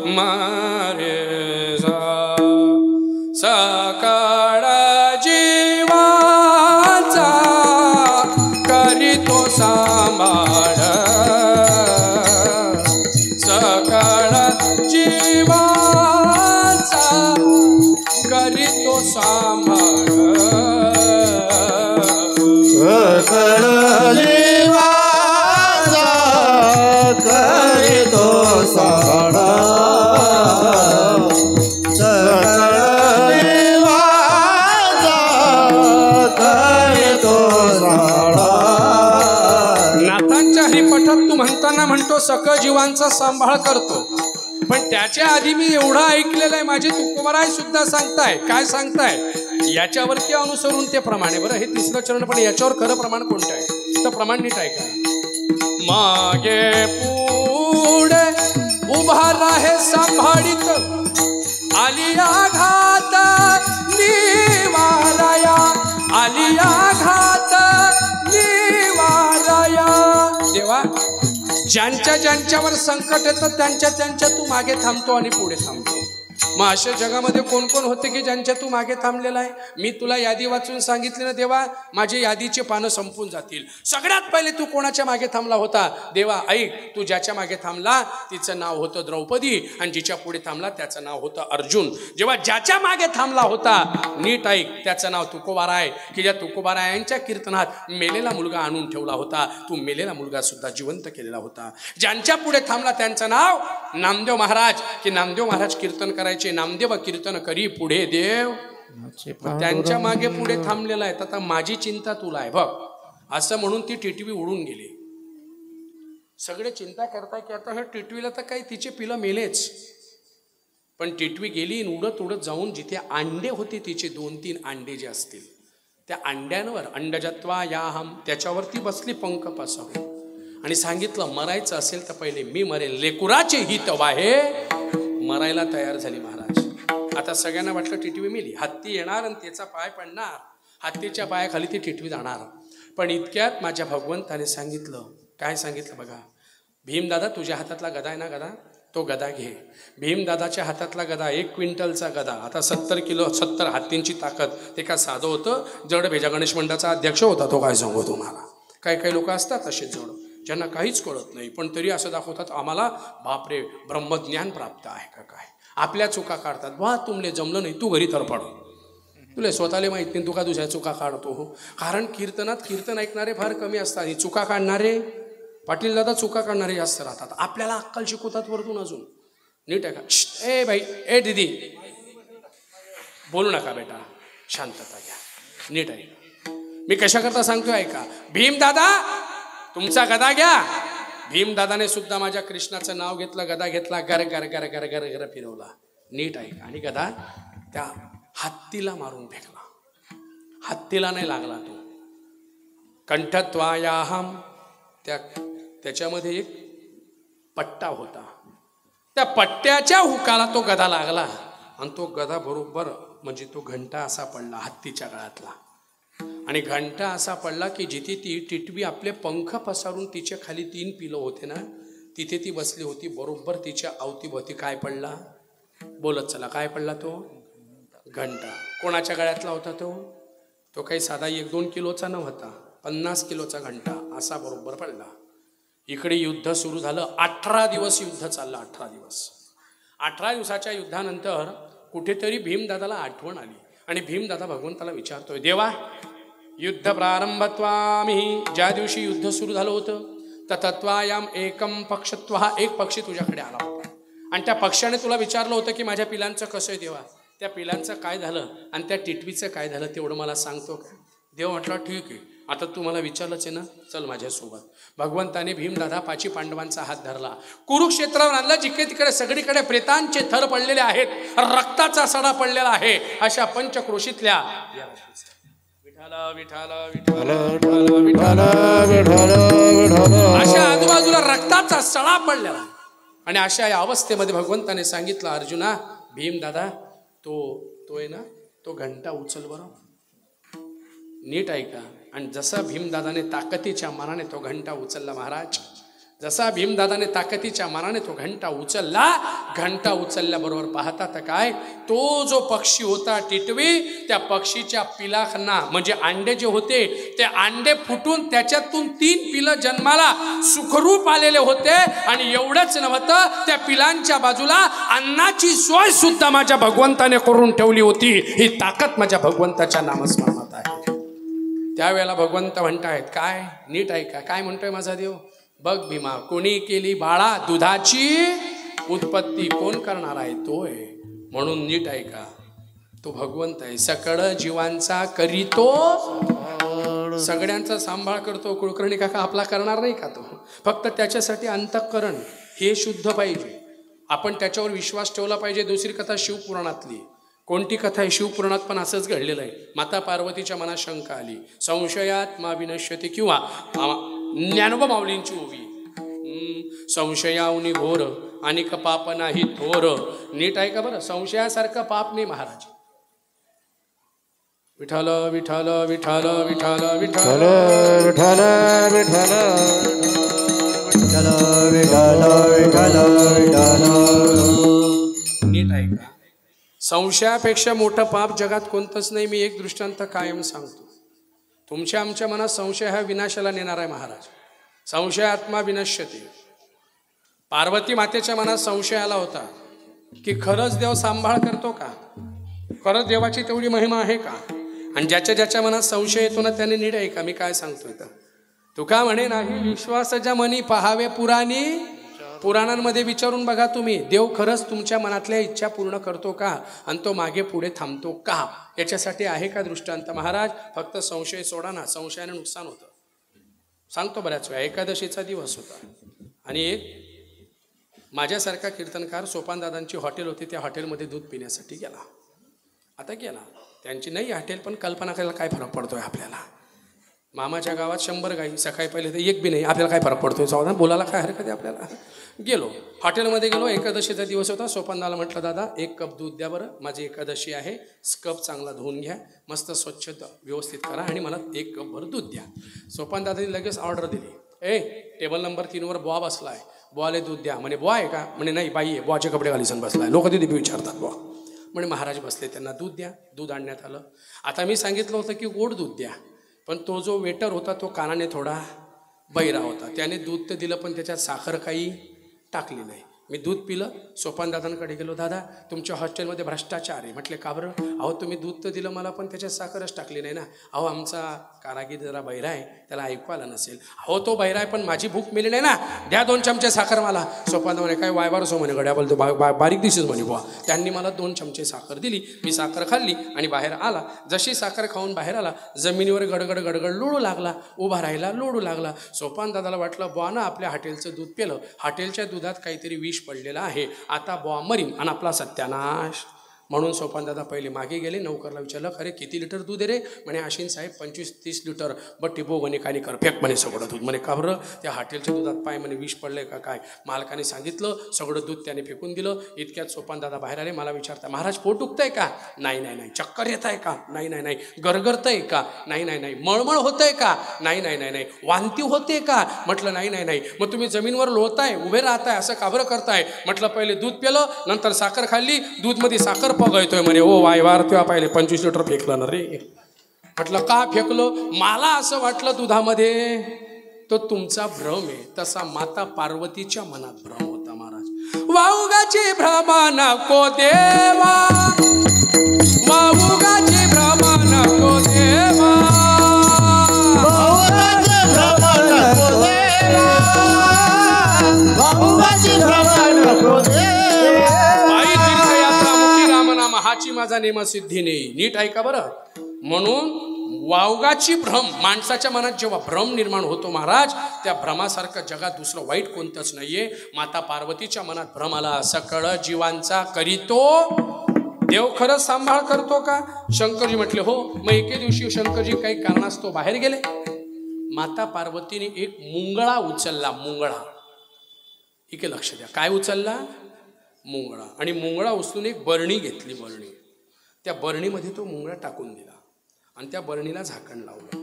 मा रे सा. सकाळ जीवा करीतो सांभाळ सकळ जीवाचा करीतो सांभाळ सकळ जीवाचा करीतो सांभाळ नाथांच्या हरिपठात तू म्हणताना म्हणतो सकळ जीवांचा सांभाळ करतो, पण त्याच्या आधी मी एवढं ऐकलेलं आहे, माझे तुकोबाराय सुद्धा सांगताय. काय सांगताय? याच्यावरती अनुसरून ते प्रमाणे. बरं, हे तिसरं चरण, पण याच्यावर खरं प्रमाण कोणतं आहे? तर प्रमाण नीट आहे का? मागे पुढे उभा राहे सांभाळीत, आली आघात निवारया, आली आघात निवारया. देवा, ज्यांच्या ज्यांच्यावर संकट येतं त्यांच्या तू मागे थांबतो आणि पुढे थांबतो. मग अशा जगामध्ये कोण कोण होते की ज्यांच्या तू मागे थांबलेला आहे? मी तुला यादी वाचून सांगितली ना देवा, माझी यादीचे पानं संपून जातील. सगळ्यात पहिले तू कोणाच्या मागे थांबला होता? देवा ऐक, तू ज्याच्या मागे थांबला तिचं नाव होतं द्रौपदी, आणि जिच्या पुढे थांबला त्याचं नाव होतं अर्जुन. जेव्हा ज्याच्या मागे थांबला होता, नीट ऐक, त्याचं नाव तुकोबाराय, की ज्या तुकोबारायांच्या कीर्तनात मेलेला मुलगा आणून ठेवला होता. तू मेलेला मुलगा सुद्धा जिवंत केलेला होता. ज्यांच्या पुढे थांबला त्यांचं नाव नामदेव महाराज, की नामदेव महाराज कीर्तन करायचे, नामदेव कीर्तन करी पुढे देव. त्यांच्या मागे पुढे थांबलेला आहे. आता माझी चिंता तुला आहे बघ, असं म्हणून ती टिटवी उडून गेली. सगळे चिंता करताय की आता ह्या टिटवीला तर काही तिचे पिलं मेलेच, पण टिटवी गेली उडत उडत जाऊन जिथे अंडे होते तिचे 2-3 अंडे जे असतील त्या अंड्यांवर, अंडजत्वा याहम, त्याच्यावरती बसली पंख पसरून आणि सांगितलं, मरायचं असेल तर पहिले मी मरेल, लेकुराचे हित वाहे. मरायला तयार झाली महाराज. आता सगळ्यांना वाटलं टिटवी मेली, हत्ती येणार आणि त्याचा पाय पडणार, हत्तीच्या पायाखाली ती टिटवी जाणार. पण इतक्यात माझ्या भगवंताने सांगितलं, काय सांगितलं बघा, भीमदादा तुझ्या हातातला गदा आहे ना, गदा, तो गदा घे. भीमदादाच्या हातातला गदा 1 क्विंटलचा गदा, आता 70 किलो, 70 हत्तींची ताकद. ते काय साधं होतं? जड भेजा. गणेश मंडळाचा अध्यक्ष होता तो. काय सांगू तुम्हाला, काही लोक असतात असे जड, ज्यांना काहीच कळत नाही, पण तरी असं दाखवतात आम्हाला बापरे ब्रह्मज्ञान प्राप्त आहे का काय. आपल्या चुका काढतात. वा तुमले जमलं नाही, तू घरी तर पड, तुला स्वतःला माहीत नाही, तू का दुसऱ्या चुका काढतो. कारण कीर्तनात कीर्तन ऐकणारे फार कमी असतात, आणि चुका काढणारे, पाटील दादा, चुका काढणारे जास्त राहतात. आपल्याला अक्कल शिकवतात वरतून अजून. नीट आहे का? ए बाई, ए दीदी, बोलू नका बेटा, शांतता घ्या, नीट आहे. मी कशा करता सांगतोय ऐका. भीमदादा तुमचा गदा घ्या. भीमदादाने सुद्धा माझ्या कृष्णाचं नाव घेतलं, गदा घेतला, गर गर गर गर गर गर फिरवला. नीट आहे. आणि गदा त्या हत्तीला मारून फेकला. हत्तीला नाही लागला तो. कंठत्वायाहम, त्याच्यामध्ये एक पट्टा होता, त्या पट्ट्याच्या हुकाला तो गदा लागला, आणि तो गदा बरोबर म्हणजे तो घंटा असा पडला हत्तीच्या गळ्यातला. आणि घंटा असा पडला की जिथे ती टिटवी आपले पंख पसारून तिच्या खाली 3 पिलं होते ना, तिथे ती बसली होती. बरोबर तिच्या अवतीभोवती काय पडला? बोलत चला, काय पडला? तो घंटा. कोणाच्या गळ्यातला होता तो? तो काही साधा 1-2 किलोचा नव्हता, 50 किलोचा घंटा असा बरोबर पडला. इकडे युद्ध सुरू झालं. 18 दिवस युद्ध चाललं. 18 दिवस. 18 दिवसाच्या युद्धानंतर कुठेतरी भीमदादाला आठवण आली, आणि भीमदादा भगवंताला विचारतोय, देवा युद्ध प्रारंभत्वामी, ज्या दिवशी युद्ध सुरू झालं होतं, तत्वायाम एकम पक्षत्व, हा एक पक्षी तुझ्याकडे आला होता, आणि त्या पक्षाने तुला विचारलं होतं की माझ्या पिलांचं कसं आहे देवा, त्या पिलांचं काय झालं आणि त्या टिटवीचं काय झालं तेवढं मला सांगतो का? देव म्हटला ठीक आहे, आता तू मला विचारलंच आहे ना, चल माझ्यासोबत. भगवंताने भीमदादा पाची पांडवांचा हात धरला, कुरुक्षेत्रावर आणला. जिकडे तिकडे सगळीकडे प्रेतांचे थर पडलेले आहेत, रक्ताचा सडा पडलेला आहे. अशा पंचक्रोशीतल्या अशा आजूबाजूला रक्ताचा सडा पडलेला. आणि अशा या अवस्थेमध्ये भगवंताने सांगितलं, अर्जुना भीमदादा तो आहे ना, तो घंटा उचल बरं. नीट ऐका. आणि जसा भीमदादाने ताकदीच्या मानाने तो घंटा उचलला महाराज, जसा भीमदादाने ताकदीच्या मानाने तो घंटा उचलला, घंटा उचलल्याबरोबर पाहता तर काय, तो जो पक्षी होता टिटवी, त्या पक्षीच्या पिलाखांना म्हणजे अंडे जे होते ते अंडे फुटून त्याच्यातून 3 पिलं जन्माला सुखरूप आलेले होते. आणि एवढंच नव्हतं, त्या पिलांच्या बाजूला अन्नाची सोय सुद्धा माझ्या भगवंताने करून ठेवली होती. ही ताकद माझ्या भगवंताच्या नामस्मरणात आहे. त्यावेळेला भगवंत म्हणतायत काय, नीट ऐका काय म्हणतोय माझा देव. बघ भीमा, कोणी केली बाळा दुधाची उत्पत्ती, कोण करणार आहे तो आहे. म्हणून नीट ऐका, तो भगवंत आहे, सकळ जीवांचा करीतो, सगळ्यांचा सांभाळ करतो. कुलकर्णी काका आपला करणार नाही का तो, फक्त त्याच्यासाठी अंतःकरण हे शुद्ध पाहिजे. आपण त्याच्यावर विश्वास ठेवला पाहिजे. दुसरी कथा शिवपुराणातली, कोणती कथा आहे शिवपुराणात पण असंच घडलेलं आहे. माता पार्वतीच्या मनात शंका आली, संशयात्मा विनश्यते, किंवा ज्ञानोबा माऊलींची ओवी, संशयावनी घोर आणि पाप नाही थोर. नीट आहे का बरं, संशयासारखं पाप नाही महाराज. विठ्ठल विठ्ठल विठ्ठल विठ्ठल विठ्ठल विठ्ठल विठ्ठल विठ्ठल विठ्ठल विठ्ठल विठ्ठल. नीट आहे का, संशयापेक्षा मोठं पाप जगात कोणतंच नाही. मी एक दृष्टांत कायम सांगतो. तुमच्या आमच्या मनात संशय हा विनाशाला नेणार आहे महाराज. संशय आत्मा विनश्यते. पार्वती मातेच्या मनात संशय आला होता की खरंच देव सांभाळ करतो का, खरंच देवाची तेवढी महिमा आहे का. आणि ज्याच्या ज्याच्या मनात संशय येतो ना त्याने नीट आहे का, मी काय सांगतोय तर तुका म्हणे नाही विश्वासाच्या मनी पहावे पुराणी. पुराणांमध्ये विचारून बघा तुम्ही, देव खरंच तुमच्या मनातल्या इच्छा पूर्ण करतो का आणि तो मागे पुढे थांबतो का, याच्यासाठी आहे का दृष्टांत महाराज. फक्त संशय सोडा ना, संशयाने नुकसान होतं. सांगतो बऱ्याच वेळा. एकादशीचा दिवस होता आणि एक माझ्यासारखा कीर्तनकार सोपानदादांची हॉटेल होती, त्या हॉटेलमध्ये दूध पिण्यासाठी गेला. आता गेला, त्यांची नाही हॉटेल, पण कल्पना करायला काय फरक पडतोय आपल्याला. मामाच्या गावात 100 गाई, सकाळी पहिले तर एक बी नाही, आपल्याला काय फरक पडतोय, सावधान बोलायला काय हरकत आहे आपल्याला. गेलो हॉटेलमध्ये गेलो, एकादशीचा दिवस होता. सोपानदाला म्हटलं दादा 1 कप दूध द्या बरं, माझी एकादशी आहे. कप चांगला धुवून घ्या, मस्त स्वच्छ व्यवस्थित करा आणि मला 1 कप भर दूध द्या. सोपानदादांनी लगेच ऑर्डर दिली, टेबल नंबर 3 वर बॉ बसला आहे, बॉले दूध द्या. म्हणे बॉ आहे का, म्हणे नाही बाई आहे, बॉचे कपडे घाली सण बसला आहे. लोक तिथे विचारतात बॉ. म्हणे महाराज बसले, त्यांना दूध द्या. दूध आणण्यात आलं. आता मी सांगितलं होतं की गोड दूध द्या, पण तो जो वेटर होता तो कानाने थोडा बैरा होता. त्याने दूध तर दिलं पण त्याच्यात साखर काही टाकली नाही. मी दूध पिलं. सोपानदादांकडे गेलो, दादा तुमच्या हॉस्टेलमध्ये भ्रष्टाचार आहे. म्हटले का बरं. अहो तुम्ही दूध तर दिलं मला पण त्याच्यात साखरच टाकली नाही ना. अहो आमचा कारागीर जरा बैरा आहे, त्याला ऐकू आलं नसेल. अहो तो बैरा आहे पण माझी भूक मिली नाही ना, द्या 2 चमचे साखर मला. सोपानदा म्हणे काय वायबार सो म्हणे गड्या बोलतो, बारीक दिसेल म्हणे बुवा. त्यांनी मला 2 चमचे साखर दिली. मी साखर खाल्ली आणि बाहेर आला. जशी साखर खाऊन बाहेर आला, जमिनीवर गडगड गडगड लोळू लागला. उभा राहिला, लोळू लागला. सोपानदादाला वाटलं बुवा ना आपल्या हॉटेलचं दूध पिलं, हॉटेलच्या दुधात काहीतरी विष पडलेला आहे, आता बुवा मरीन आणि आपला सत्यानाश. म्हणून सोपानदादा पहिले मागे गेले. नौकरला विचारलं, अरे किती लिटर दूध आहे रे. म्हणे आशीन साहेब 25-30 लिटर. बट टिबो म्हणे काय कर, फेक म्हणे सगळं दूध. म्हणे का बरं. त्या हॉटेलच्या दुधात पाय म्हणे विष पडलंय का काय. मालकाने सांगितलं, सगळं दूध त्याने फेकून दिलं. इतक्यात सोपानदादा बाहेर आले. मला विचारता, महाराज पोट दुखतंय का. नाही नाही नाही. चक्कर येत आहे का. नाही नाही नाही. गरगरतंय का. नाही नाही नाही. मळमळ होतंय का. नाही नाही नाही नाही. वांती होते का. म्हटलं नाही नाही नाही. मग तुम्ही जमीनवर लोळताय, उभे राहताय, असं का बरं करताय. म्हटलं पहिले दूध पिलं, नंतर साखर खाल्ली, दूधमध्ये साखर पगळतोय. म्हणे ओ वायवार तेव्हा पाहिले 25 लिटर फेकलं ना रे. म्हटलं का फेकलं. मला असं वाटलं दुधामध्ये. तो तुमचा भ्रम आहे. तसा माता पार्वतीच्या मनात भ्रम होता महाराज. वाऊगाची भ्रम नको देवा, वाऊगाची भ्रम नको देवा, वाऊगाची भ्रम नको देवा, वाऊगाची भ्रम नको देवा. हाची माझा नेमा सिद्धी नाही. नीट ऐका बरं. म्हणून वावगाची भ्रम, माणसाच्या मनात जेव्हा भ्रम निर्माण होतो महाराज, त्या भ्रमासारखं जगात दुसरं वाईट कोणतंच नाहीये. माता पार्वतीच्या मनात भ्रम आला, सकळ जीवांचा करीतो देव खरंच सांभाळ करतो का. शंकरजी म्हटले हो. मग एके दिवशी शंकरजी काही कारणास्तव बाहेर गेले. माता पार्वतीने एक मुंगळा उचलला. मुंगळा, इथे लक्ष द्या. काय उचलला. मुंगळा. आणि मुंगळा उचलून एक बरणी घेतली. बरणी, त्या बरणीमध्ये तो मुंगळा टाकून दिला आणि त्या बरणीला झाकण लावलं.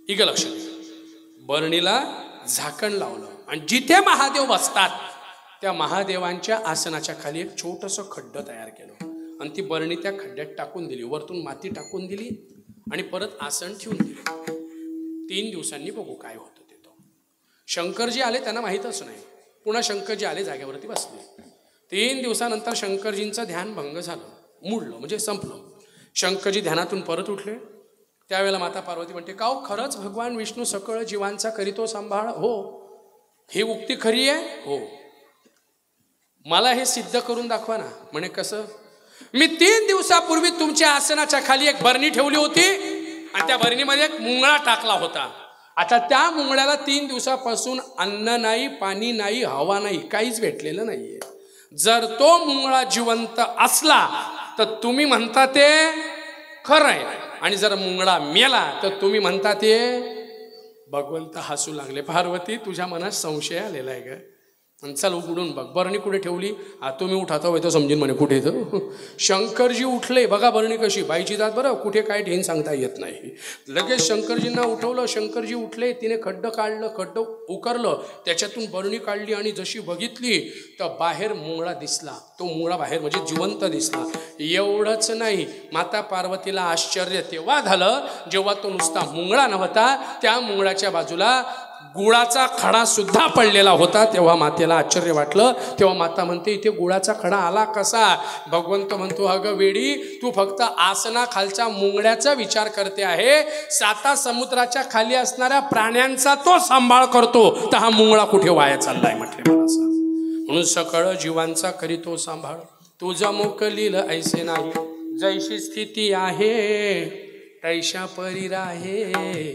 इकडे लक्ष द्या. बरणीला झाकण लावलं आणि जिथे महादेव बसतात त्या महादेवांच्या आसनाच्या खाली एक छोटंसं खड्डं तयार केलं आणि ती बरणी त्या खड्ड्यात टाकून दिली, वरतून माती टाकून दिली आणि परत आसन ठेवून दिले. 3 दिवसांनी बघू काय होतं ते. तो शंकरजी आले, त्यांना माहीतच नाही. पुन्हा शंकरजी आले, जागेवरती बसले. 3 दिवसानंतर शंकरजींचं ध्यान भंग झालं, मुडलं म्हणजे संपलं. शंकरजी ध्यानातून परत उठले. त्यावेळेला माता पार्वती म्हणते, का हो खरंच भगवान विष्णू सकळ जीवांचा करीतो सांभाळ? हो. ही उक्ती खरी आहे? हो. मला हे सिद्ध करून दाखवा ना. म्हणे कसं? मी 3 दिवसापूर्वी तुमच्या आसनाच्या खाली एक बरणी ठेवली होती आणि त्या बरणीमध्ये एक मुंगळा टाकला होता. आता त्या मुंगळ्याला 3 दिवसापासून अन्न नाही, पाणी नाही, हवा नाही, काहीच भेटलेलं नाहीये. जर तो मुंगळा जिवंत असला तर तुम्ही म्हणता ते खरं आहे, आणि जर मुंगळा मेला तर तुम्ही म्हणता ते. भगवंत हसू लागले. पार्वती, तुझ्या मनात संशय आलेला आहे का? चल उघडून बघ. बरणी कुठे ठेवली? तुम्ही उठाता होय तर समजेन म्हणे कुठे तर. शंकरजी उठले. बघा बरणी कशी बाईची जात, बरं कुठे काय ठेन सांगता येत नाही. लगेच शंकरजींना उठवलं. शंकरजी उठले. तिने खड्डं काढलं, खड्डं उकरलं, त्याच्यातून बरणी काढली आणि जशी बघितली तर बाहेर मुंगळा दिसला. तो मुंगळा बाहेर म्हणजे जिवंत दिसला. एवढंच नाही, माता पार्वतीला आश्चर्य तेव्हा झालं जेव्हा तो नुसता मुंगळा नव्हता, त्या मुंगळाच्या बाजूला गुळाचा खडा सुद्धा पडलेला होता. तेव्हा मातेला आश्चर्य वाटलं. तेव्हा माता म्हणते, इथे गुळाचा खडा आला कसा? भगवंत म्हणतो, अगं वेडी, तू फक्त आसनाखालच्या मुंगळ्याचा विचार करते आहे. 7 समुद्राच्या खाली असणाऱ्या प्राण्यांचा तो सांभाळ करतो, तर हा मुंगळा कुठे वाया चाललाय म्हटले मला सांग. म्हणून सकळ जीवांचा करीतो सांभाळ, तुझा मोकलील ऐसे नाही. जैशी स्थिती आहे तैशा परी राहे,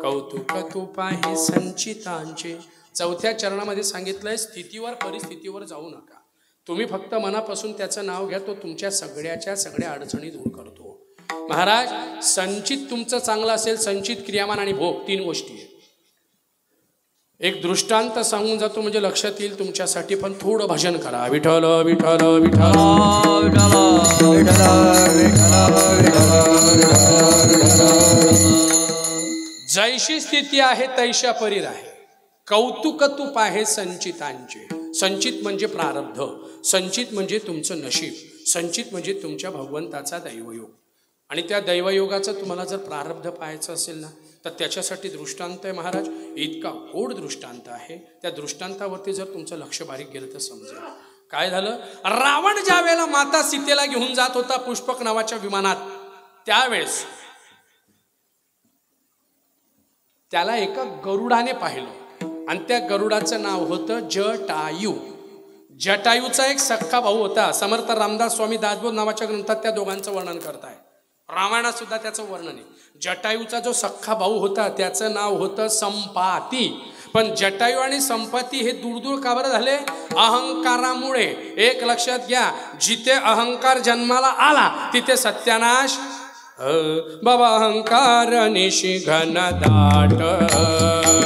कौतुक तू पाहे संचितांचे. 4थ्या चरणामध्ये सांगितलंय, स्थितीवर परिस्थितीवर जाऊ नका. तुम्ही फक्त मनापासून त्याचं नाव घ्या, तो तुमच्या सगळ्या अडचणी दूर करतो. महाराज, संचित तुमचं चांगलं असेल, संचित क्रियामान आणि भोग 3 गोष्टी आहेत. एक दृष्टांत सांगून जातो म्हणजे लक्षात येईल तुमच्यासाठी, पण थोडं भजन करा. विठ्ठल विठ्ठल विठ्ठल जैशी स्थिती आहे तैशा परी राहे, कौतुक तू पाहे संचितांचे. संचित म्हणजे प्रारब्ध, संचित म्हणजे तुमचं नशीब, संचित म्हणजे तुमच्या भगवंताचा दैवयोग. आणि त्या दैवयोगाचं तुम्हाला जर प्रारब्ध पाहायचं असेल ना, तर त्याच्यासाठी दृष्टांत आहे महाराज. इतका गोड दृष्टांत आहे. त्या दृष्टांतावरती जर तुमचं लक्ष बारीक गेलं तर समजेल. काय झालं? रावण ज्या वेळेला माता सीतेला घेऊन जात होता पुष्पक नावाच्या विमानात, त्यावेळेस त्याला एका गरुडाने पाहिलं आणि त्या गरुडाचं नाव होतं जटायू. जटायूचा एक सख्खा भाऊ होता. समर्थ रामदास स्वामी दासबोध नावाच्या ग्रंथात त्या दोघांचं वर्णन करताय. रामायणात सुद्धा त्याचं वर्णन आहे. जटायूचा जो सख्खा भाऊ होता त्याचं नाव होतं संपाती. पण जटायू आणि संपाती हे दूर का बरं झाले? अहंकारामुळे. एक लक्षात घ्या, जिथे अहंकार जन्माला आला तिथे सत्यानाश. बाबा अहंकार निशी घन दाट,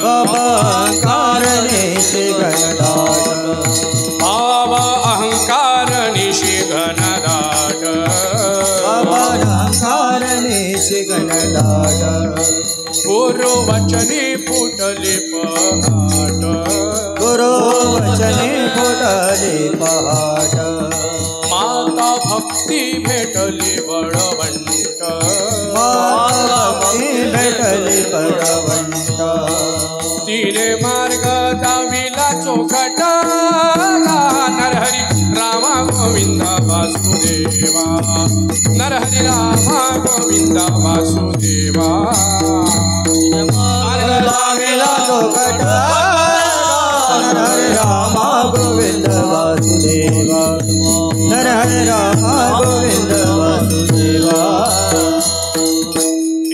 बाबा अहंकार निशी घन दाट, बाबा अहंकार निशी घन दाट, बाबा अहंकार निशी घन दाट. गुरु वचनी फुटले पहाट, गुरु वचनी फुटले पहाट. माता भक्ती भेटली बळवंत, माता भक्ती भेटली बळवंत. तिने मार्ग दाविला चोखट, नरहरी रामा गोविंदा वासुदेवा, नरहरी रामा गोविंदा वासुदेवा. मार्ग दाविला चोखट, नरहरी रामा गोविंद वासुदेवा, नरहरी रामा गोविंद वासुदेवा.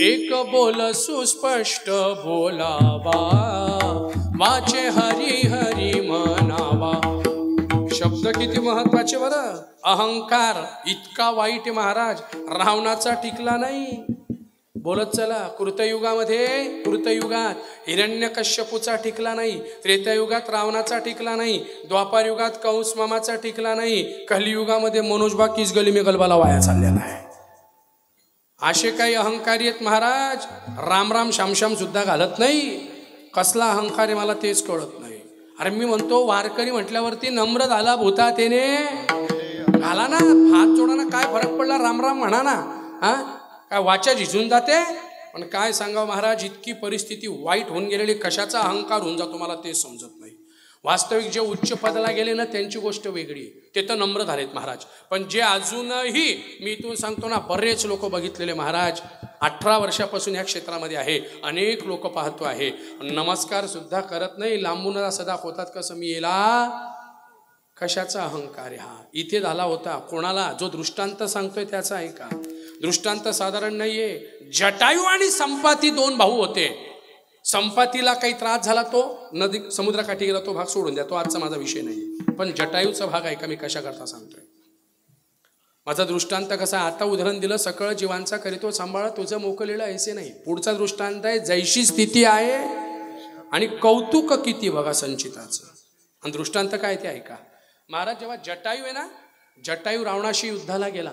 एक बोल सुस्पष्ट बोलावा, वाचे हरी हरी म्हणावा. शब्द किती महत्वाचे बरं. अहंकार इतका वाईट आहे महाराज, रावणाचा टिकला नाही. बोलत चला. कृतयुगात हिरण्यकश्यपूचा टिकला नाही, त्रेतायुगात रावणाचा टिकला नाही, द्वापार युगात कंस मामाचा टिकला नाही, कलियुगामध्ये मनोजबा किस गली में गलबाला वाया चाललेला आहे. असे काही अहंकारी आहेत महाराज. राम राम श्याम श्याम सुद्धा घालत नाही. कसला अहंकार आहे मला तेच कळत नाही. अरे मी म्हणतो वारकरी म्हटल्यावरती नम्र झाला भूतातेने घाला ना, हात जोडा ना, काय फरक पडला, राम राम म्हणा ना. हा काय वाचा झिजून जाते. पण काय सांगावं महाराज, इतकी परिस्थिती वाईट होऊन गेलेली, कशाचा अहंकार होऊन जातो मला ते समजत नाही. वास्तविक जे उच्च पदाला गेले ना त्यांची गोष्ट वेगळी आहे, ते तर नम्र झालेत महाराज. पण जे अजूनही मी इथून सांगतो ना, बरेच लोक बघितलेले महाराज, 18 वर्षापासून या क्षेत्रामध्ये आहे, अनेक लोक पाहतो आहे, नमस्कार सुद्धा करत नाही, लांबून सदा होतात. कसं मी येला, कशाचा अहंकार आहे हा. इथे झाला होता कोणाला, जो दृष्टांत सांगतोय त्याचा आहे का? दृष्टांत साधारण नाहीये. जटायू आणि संपाती 2 भाऊ होते. संपातीला काही त्रास झाला, तो नदी समुद्राकाठी गेला, तो भाग सोडून द्या, तो आजचा माझा विषय नाही. पण जटायूचा भाग आहे का, मी कशा करता सांगतोय. माझा दृष्टांत कसा, आता उदाहरण दिलं, सकळ जीवांचा करीतो सांभाळा, तुझं मोकलेलं ऐसे नाही. पुढचा दृष्टांत आहे, जैशी स्थिती आहे आणि कौतुक किती बघा संचिताचं. आणि दृष्टांत काय ते ऐका महाराज. जेव्हा जटायू आहे ना, जटायू रावणाशी युद्धाला गेला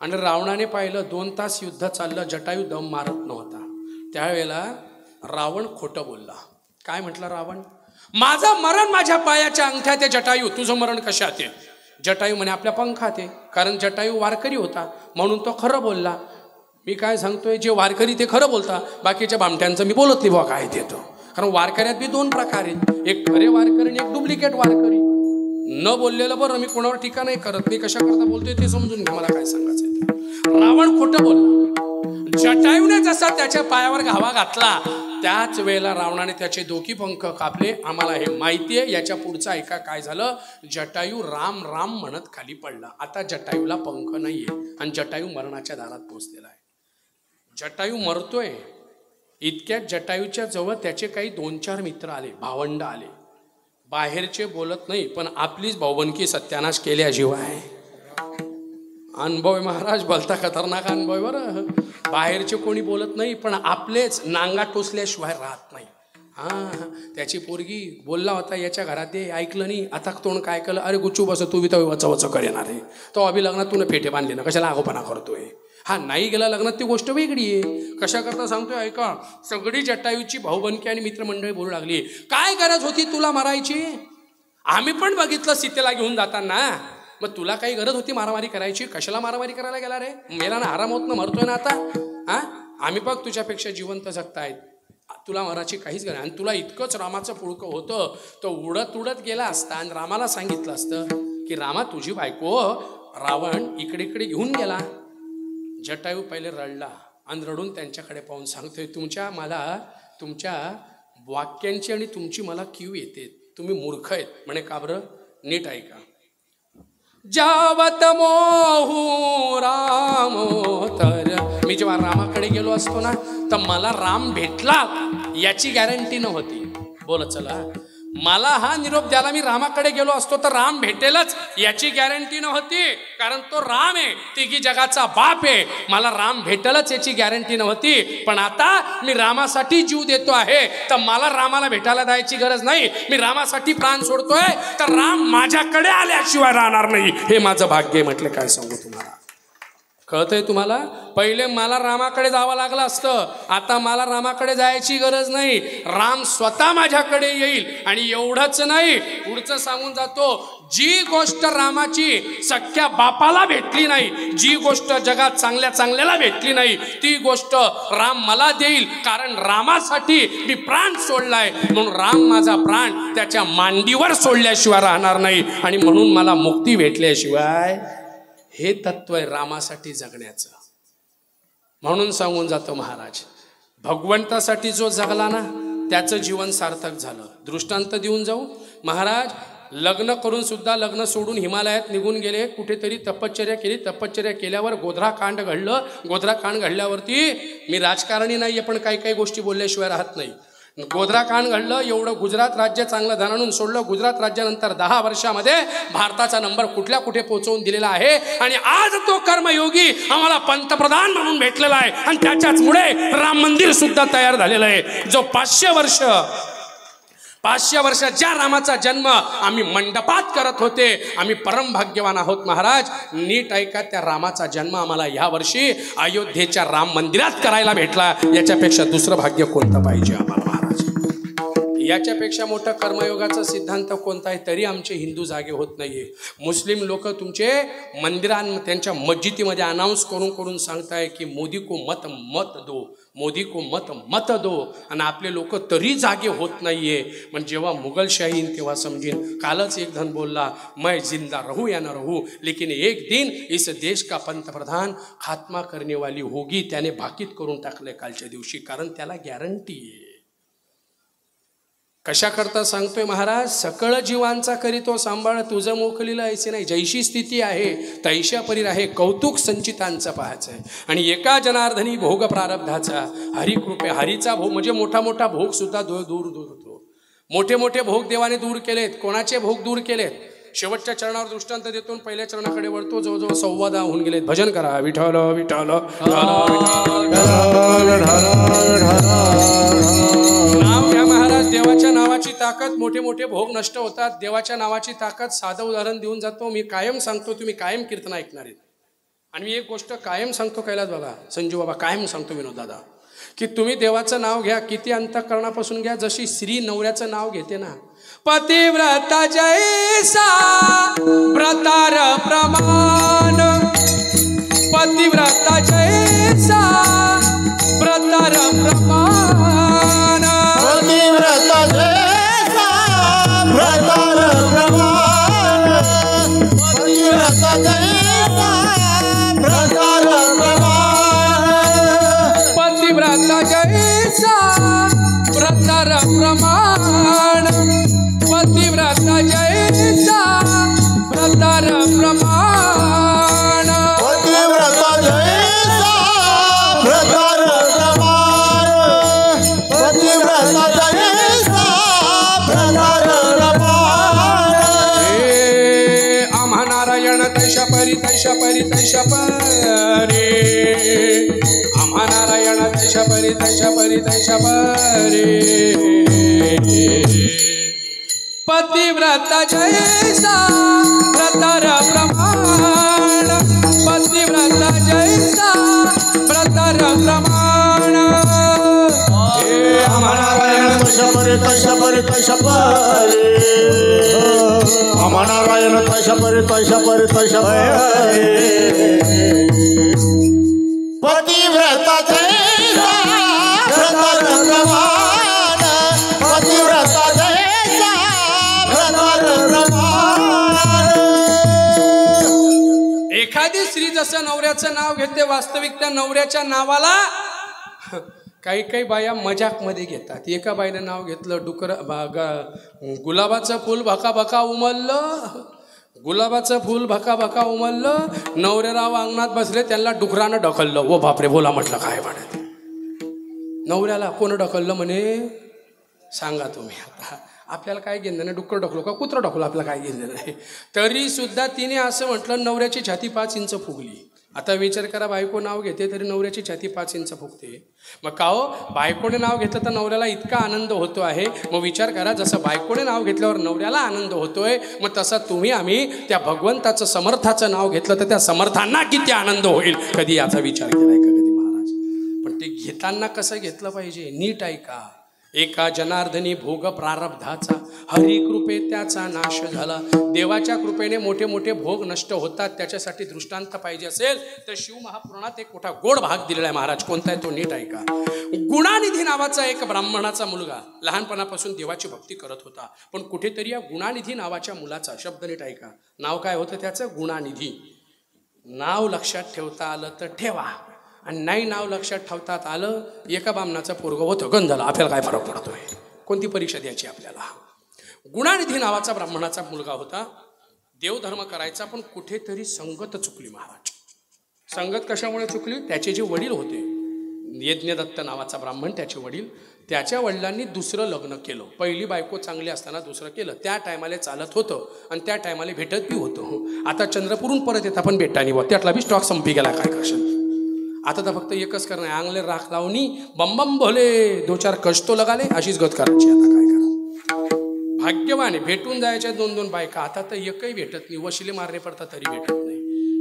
आणि रावणाने पाहिलं 2 तास युद्ध चाललं, जटायू दम मारत नव्हता. त्यावेळेला रावण खोटं बोलला. काय म्हटलं रावण, माझं मरण माझ्या पायाच्या अंगठ्यात आहे. जटायू, तुझं मरण कशात आहे? जटायू म्हणे आपल्या पंखात आहे. कारण जटायू वारकरी होता म्हणून तो खरं बोलला. मी काय सांगतोय, जे वारकरी ते खरं बोलता, बाकीच्या भामट्यांचं मी बोलत नाही बुवा काय देतो. कारण वारकऱ्यात बी 2 प्रकार आहेत, एक खरे वारकरी आणि एक डुप्लिकेट वारकरी. न बोललेलं बरं, मी कोणावर टीका नाही करत, मी कशा करता बोलतोय ते समजून घ्या मला काय सांगायचं. रावण खोटं बोलला. जटायूने जसा त्याच्या पायावर घावा घातला, त्याच वेळेला रावणाने त्याचे 2 पंख कापले. आम्हाला हे माहिती आहे. याच्या पुढचं ऐका काय झालं. जटायू राम राम म्हणत खाली पडला. आता जटायूला पंख नाहीये आणि जटायू मरणाच्या दारात पोहोचलेला आहे. जटायू मरतोय. इतक्यात जटायूच्या जवळ त्याचे काही 2-4 मित्र आले, भावंड आले. बाहेरचे बोलत नाही, पण आपलीच भाऊबंदकी सत्यानाश केल्याशिवाय. अनुभव आहे महाराज, बोलता खतरनाक अनुभव आहे बरं. बाहेरचे कोणी बोलत नाही, पण आपलेच नांगा टोचल्याशिवाय राहत नाही. त्याची पोरगी बोलला होता याच्या घरात, ते ऐकलं नाही. आता तोंड काय केलं, अरे गुच्चू बस, तू बी तर वच करेणार आहे. तो अभि लग्नात तुला फेटे बांधले ना, कशाला आगोपणा करतोय. हा नाही गेला लग्नात, ती गोष्ट वेगळी आहे. कशा करता सांगतोय ऐका. सगळी जटायूची भाऊबंदकी आणि मित्रमंडळी बोलू लागली, काय गरज होती तुला मारायची? आम्ही पण बघितलं सीतेला घेऊन जाताना, मग तुला काही गरज होती मारामारी करायची? कशाला मारामारी करायला गेला रे? मेला ना, आराम होत ना, मरतोय ना आता. आम्ही बघ तुझ्यापेक्षा जिवंत जगतायत, तुला मराची काहीच गरज. आणि तुला इतकंच रामाचं पुळकं होतं, तो उडत उडत गेला असता आणि रामाला सांगितलं असतं की रामा तुझी बायको रावण इकडे इकडे घेऊन गेला. जटायू पहिले रडला आणि रडून त्यांच्याकडे पाहून सांगतोय, तुमच्या वाक्यांची आणि तुमची मला कीव येते, तुम्ही मूर्ख आहेत. म्हणे का बरं? नीट ऐका. जावत मोहू रामोतर, मी जेव्हा रामाकडे गेलो असतो ना, तर मला राम भेटला याची गॅरंटी नव्हती. बोल चला, मला हा निरोप द्यायला मी रामाकडे गेलो असतो तर राम भेटेलच याची गॅरंटी नव्हती. कारण तो राम आहे, तिघी जगाचा बाप आहे. मला राम भेटेलच याची गॅरंटी नव्हती. पण आता मी रामासाठी जीव देतो आहे, तर मला रामाला भेटायला जायची गरज नाही. मी रामासाठी प्राण सोडतोय, तर राम माझ्याकडे आल्याशिवाय राहणार नाही. हे माझं भाग्य आहे. म्हटलं काय सांगू तुम्हाला, कळतंय तुम्हाला? पहिले मला रामाकडे जावं लागलं असतं, आता मला रामाकडे जायची गरज नाही. राम स्वतः माझ्याकडे येईल. आणि एवढंच नाही, पुढचं सांगून जातो, जी गोष्ट रामाची सख्या बापाला भेटली नाही, जी गोष्ट जगात चांगल्या चांगल्याला भेटली नाही, ती गोष्ट राम मला देईल. कारण रामासाठी मी प्राण सोडलाय, म्हणून राम माझा प्राण त्याच्या मांडीवर सोडल्याशिवाय राहणार नाही. आणि म्हणून मला मुक्ती भेटल्याशिवाय, हे तत्व आहे रामासाठी जगण्याचं. म्हणून सांगून जातो महाराज, भगवंतासाठी जो जगला ना त्याचं जीवन सार्थक झालं. दृष्टांत देऊन जाऊ महाराज, लग्न करून सुद्धा लग्न सोडून हिमालयात निघून गेले, कुठेतरी तपश्चर्या केली. तपश्चर्या केल्यावर गोधरा कांड घडलं. गोधरा कांड घडल्यावरती, मी राजकारणी नाही आहे पण काही काही गोष्टी बोलल्याशिवाय राहत नाही. गोधरा कांड घडलं, एवढं गुजरात राज्य चांगलं धनानून सोडलं. गुजरात राज्यानंतर 10 वर्षामध्ये भारताचा नंबर कुठल्या कुठे पोहोचवून दिलेला आहे. आणि आज तो कर्मयोगी आम्हाला पंतप्रधान म्हणून भेटलेला आहे. आणि त्याच्याच मुळे राम मंदिर सुद्धा तयार झालेलं आहे. जो 500 वर्ष ज्या रामाचा जन्म आम्ही मंडपात करत होते, आम्ही परम भाग्यवान आहोत महाराज. नीट ऐका, त्या रामाचा जन्म आम्हाला ह्या वर्षी अयोध्येच्या राम मंदिरात करायला भेटला. याच्यापेक्षा दुसरं भाग्य कोणतं पाहिजे आम्हाला महाराज? याच्यापेक्षा मोठा कर्मयोगाचा सिद्धांत कोणता आहे तरी आमचे हिंदू जागे होत नाहीये. मुस्लिम लोक तुमचे मंदिरां त्यांच्या मस्जिदीमध्ये अनाऊन्स करून करून सांगताय की मोदी को मत मत दो, मोदी को मत मत दो, आणि आपले लोक तरी जागे होत नाहीये. पण जेव्हा मुघलशाही येईन तेव्हा समजीन. कालच एक धन बोलला, मैं जिंदा रहूं या न रहूं लेकिन एक दिन इस देश का पंतप्रधान खात्मा करने वाली होगी. त्याने भाकीत करून टाकलंय कालच्या दिवशी, कारण त्याला गॅरंटी आहे. कशा करता सांगतोय महाराज, सकळ जीवांचा करीतो सांभाळ, तुझं मोकलीला ऐसे नाही. जैशी स्थिती आहे तैशा परी आहे, कौतुक संचितांचं पाहायचं आहे. आणि एका जनार्दनी भोग प्रारब्धाचा, हरिकृपे, हरीचा भोग म्हणजे मोठा मोठा भोग सुद्धा दूर दूर होतो. मोठे मोठे भोग देवाने दूर केलेत. कोणाचे भोग दूर केलेत? शेवटच्या चरणावर दृष्टांत देतो, पहिल्या चरणाकडे वळतो. जवळजवळ 14 होऊन गेलेत. भजन करा, विठ्ठल विठ्ठल. नाव घ्या महाराज. देवाच्या नावाची ताकद, मोठे मोठे भोग नष्ट होतात. देवाच्या नावाची ताकद. साधं उदाहरण देऊन जातो. मी कायम सांगतो, तुम्ही कायम कीर्तन ऐकणार आहेत. आणि मी एक गोष्ट कायम सांगतो, कैलास बाबा, संजू बाबा, कायम सांगतो विनोद दादा, की तुम्ही देवाचं नाव घ्या, किती अंतःकरणापासून घ्या. जशी स्त्री नवऱ्याचं नाव घेते ना, पतिव्रता जैसा व्रतार प्रमाण, पतिव्रता जैसा व्रतार प्रमाण, पतिव्रता जैसा व्रतार प्रमाण, पतिव्रता जैसा व्रतार प्रमाण, पतिव्रता जैसा व्रतार प्रमाण, पतिव्रता जैसा व्रतार प्रमाण, पतिव्रता जैसा व्रतार प्रमाण, पतिव्रता जैसा व्रतार प्रमाण. हे आम्हा नारायण तैशा परी तैशा परी तैशा परी, आम्हा नारायण तैशा परी तैशा परी तैशा परी. पतिव्रता जैसा व्रतार प्रमाण, पतिव्रता जैसा व्रतार प्रमाण. हे आम्हा नारायण तैशा परी तैशा परी तैशा परी, आम्हा नारायण तैशा परी तैशा परी तैशा परी. पतिव्रता जैसा व्रतार प्रमाण, पतिव्रता जैसा व्रतार प्रमाण. एखादी स्त्री जसं नवऱ्याचं नाव घेते, वास्तविक त्या नवऱ्याच्या नावाला काही काही बाया मजाकमध्ये घेतात. एका बाईनं नाव घेतलं गुलाबाचं फूल भका भका उमललं, गुलाबाचं फूल भका भका उमललं. नवऱ्याराव अंगणात बसले, त्यांना डुकरानं ढकललं. ओ बापरे, बोला म्हटलं काय म्हणत. नवऱ्याला कोण ढकललं म्हणे, सांगा तुम्ही. आता आपल्याला काय घेणं नाही, डुक्कर ढकलो का कुत्रं ढकलो, आपल्याला काय घेणं नाही. तरी सुद्धा तिने असं म्हटलं, नवऱ्याची छाती 5 इंच फुगली. आता विचार करा, बायको नाव घेते तरी नवऱ्याची छाती 5 इंच फुगते. मग का हो, बायकोने नाव घेतलं तर नवऱ्याला इतका आनंद होतो आहे. मग विचार करा, जसं बायकोने नाव घेतल्यावर नवऱ्याला आनंद होतोय, मग तसा तुम्ही आम्ही त्या भगवंताचं समर्थाचं नाव घेतलं तर त्या समर्थांना किती आनंद होईल. कधी याचा विचार केलाय का कधी महाराज? पण ते घेताना कसं घेतलं पाहिजे, नीट ऐका. एका जनार्दनी भोग प्रारब्धाचा, हरिकृपे त्याचा नाश झाला. देवाच्या कृपेने मोठे मोठे भोग नष्ट होतात. त्याच्यासाठी दृष्टांत पाहिजे असेल तर शिवमहापुराणात एक मोठा गोड भाग दिलेला आहे महाराज. कोणता आहे तो नीट ऐका. गुणानिधी नावाचा एक ब्राह्मणाचा मुलगा लहानपणापासून देवाची भक्ती करत होता. पण कुठेतरी या गुणानिधी नावाच्या मुलाचा, शब्द नीट ऐका, नाव काय होतं त्याचं, गुणानिधी. नाव लक्षात ठेवता आलं तर ठेवा, आणि नाही नाव लक्षात ठेवतात आलं. एका बामणाचं पोरगं होतं, गंध झाला. आपल्याला काय फरक पडतोय, कोणती परीक्षा द्यायची आपल्याला. गुणानिधी नावाचा ब्राह्मणाचा मुलगा होता. देवधर्म करायचा, पण कुठेतरी संगत चुकली महाराज. संगत कशामुळे चुकली, त्याचे जे वडील होते, यज्ञदत्त नावाचा ब्राह्मण, त्याचे वडील, त्याच्या वडिलांनी दुसरं लग्न केलं. पहिली बायको चांगली असताना दुसरं केलं. त्या टायमाला चालत होतं आणि त्या टायमाला भेटत बी होतं. आता चंद्रपूरून परत येत आपण भेटानी व त्यातला बी स्टॉक संपी गेला. काय करशाल आता, तर फक्त एकच करणं, आंगले राख लावणी बम बम भोले 2-4 कष्टो लगाले, अशीच गत करायची. आता काय करा, भाग्यवान आहे. भेटून जायच्या 2-2 बायका. आता तर एकही भेटत नाही. वशिले मारणे पडतात तरी भेटत नाही.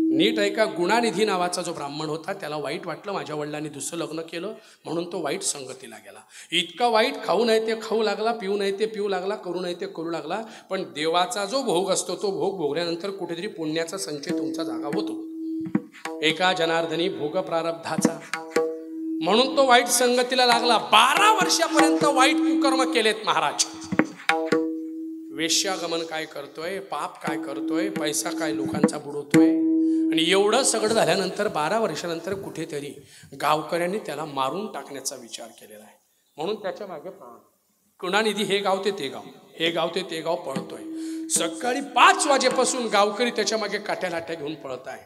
नीट ऐका, गुणानिधी नावाचा जो ब्राह्मण होता त्याला वाईट वाटलं माझ्या वडिलांनी दुसरं लग्न केलं म्हणून तो वाईट संगतीला गेला. इतका वाईट, खाऊ नाही ते खाऊ लागला, पिऊ नाही ते पिऊ लागला, करू नाही ते करू लागला. पण देवाचा जो भोग असतो तो भोग भोगल्यानंतर कुठेतरी पुण्याचा संचय तुमचा जागा होतो. एका जनार्दनी भोग प्रारब्धाचा, म्हणून तो वाईट संगतीला लागला. 12 वर्षापर्यंत वाईट कुकर्म केलेत महाराज. वेश्यागमन काय करतोय, पाप काय करतोय, पैसा काय लोकांचा बुडवतोय. आणि एवढं सगळं झाल्यानंतर 12 वर्षानंतर कुठेतरी गावकऱ्यांनी त्याला मारून टाकण्याचा विचार केलेला आहे. म्हणून त्याच्या मागे गुणानिधी हे गाव ते ते गाव, हे गाव ते ते गाव पळतोय. सकाळी 5 वाजेपासून गावकरी त्याच्या मागे काट्या लाट्या घेऊन पळत आहे.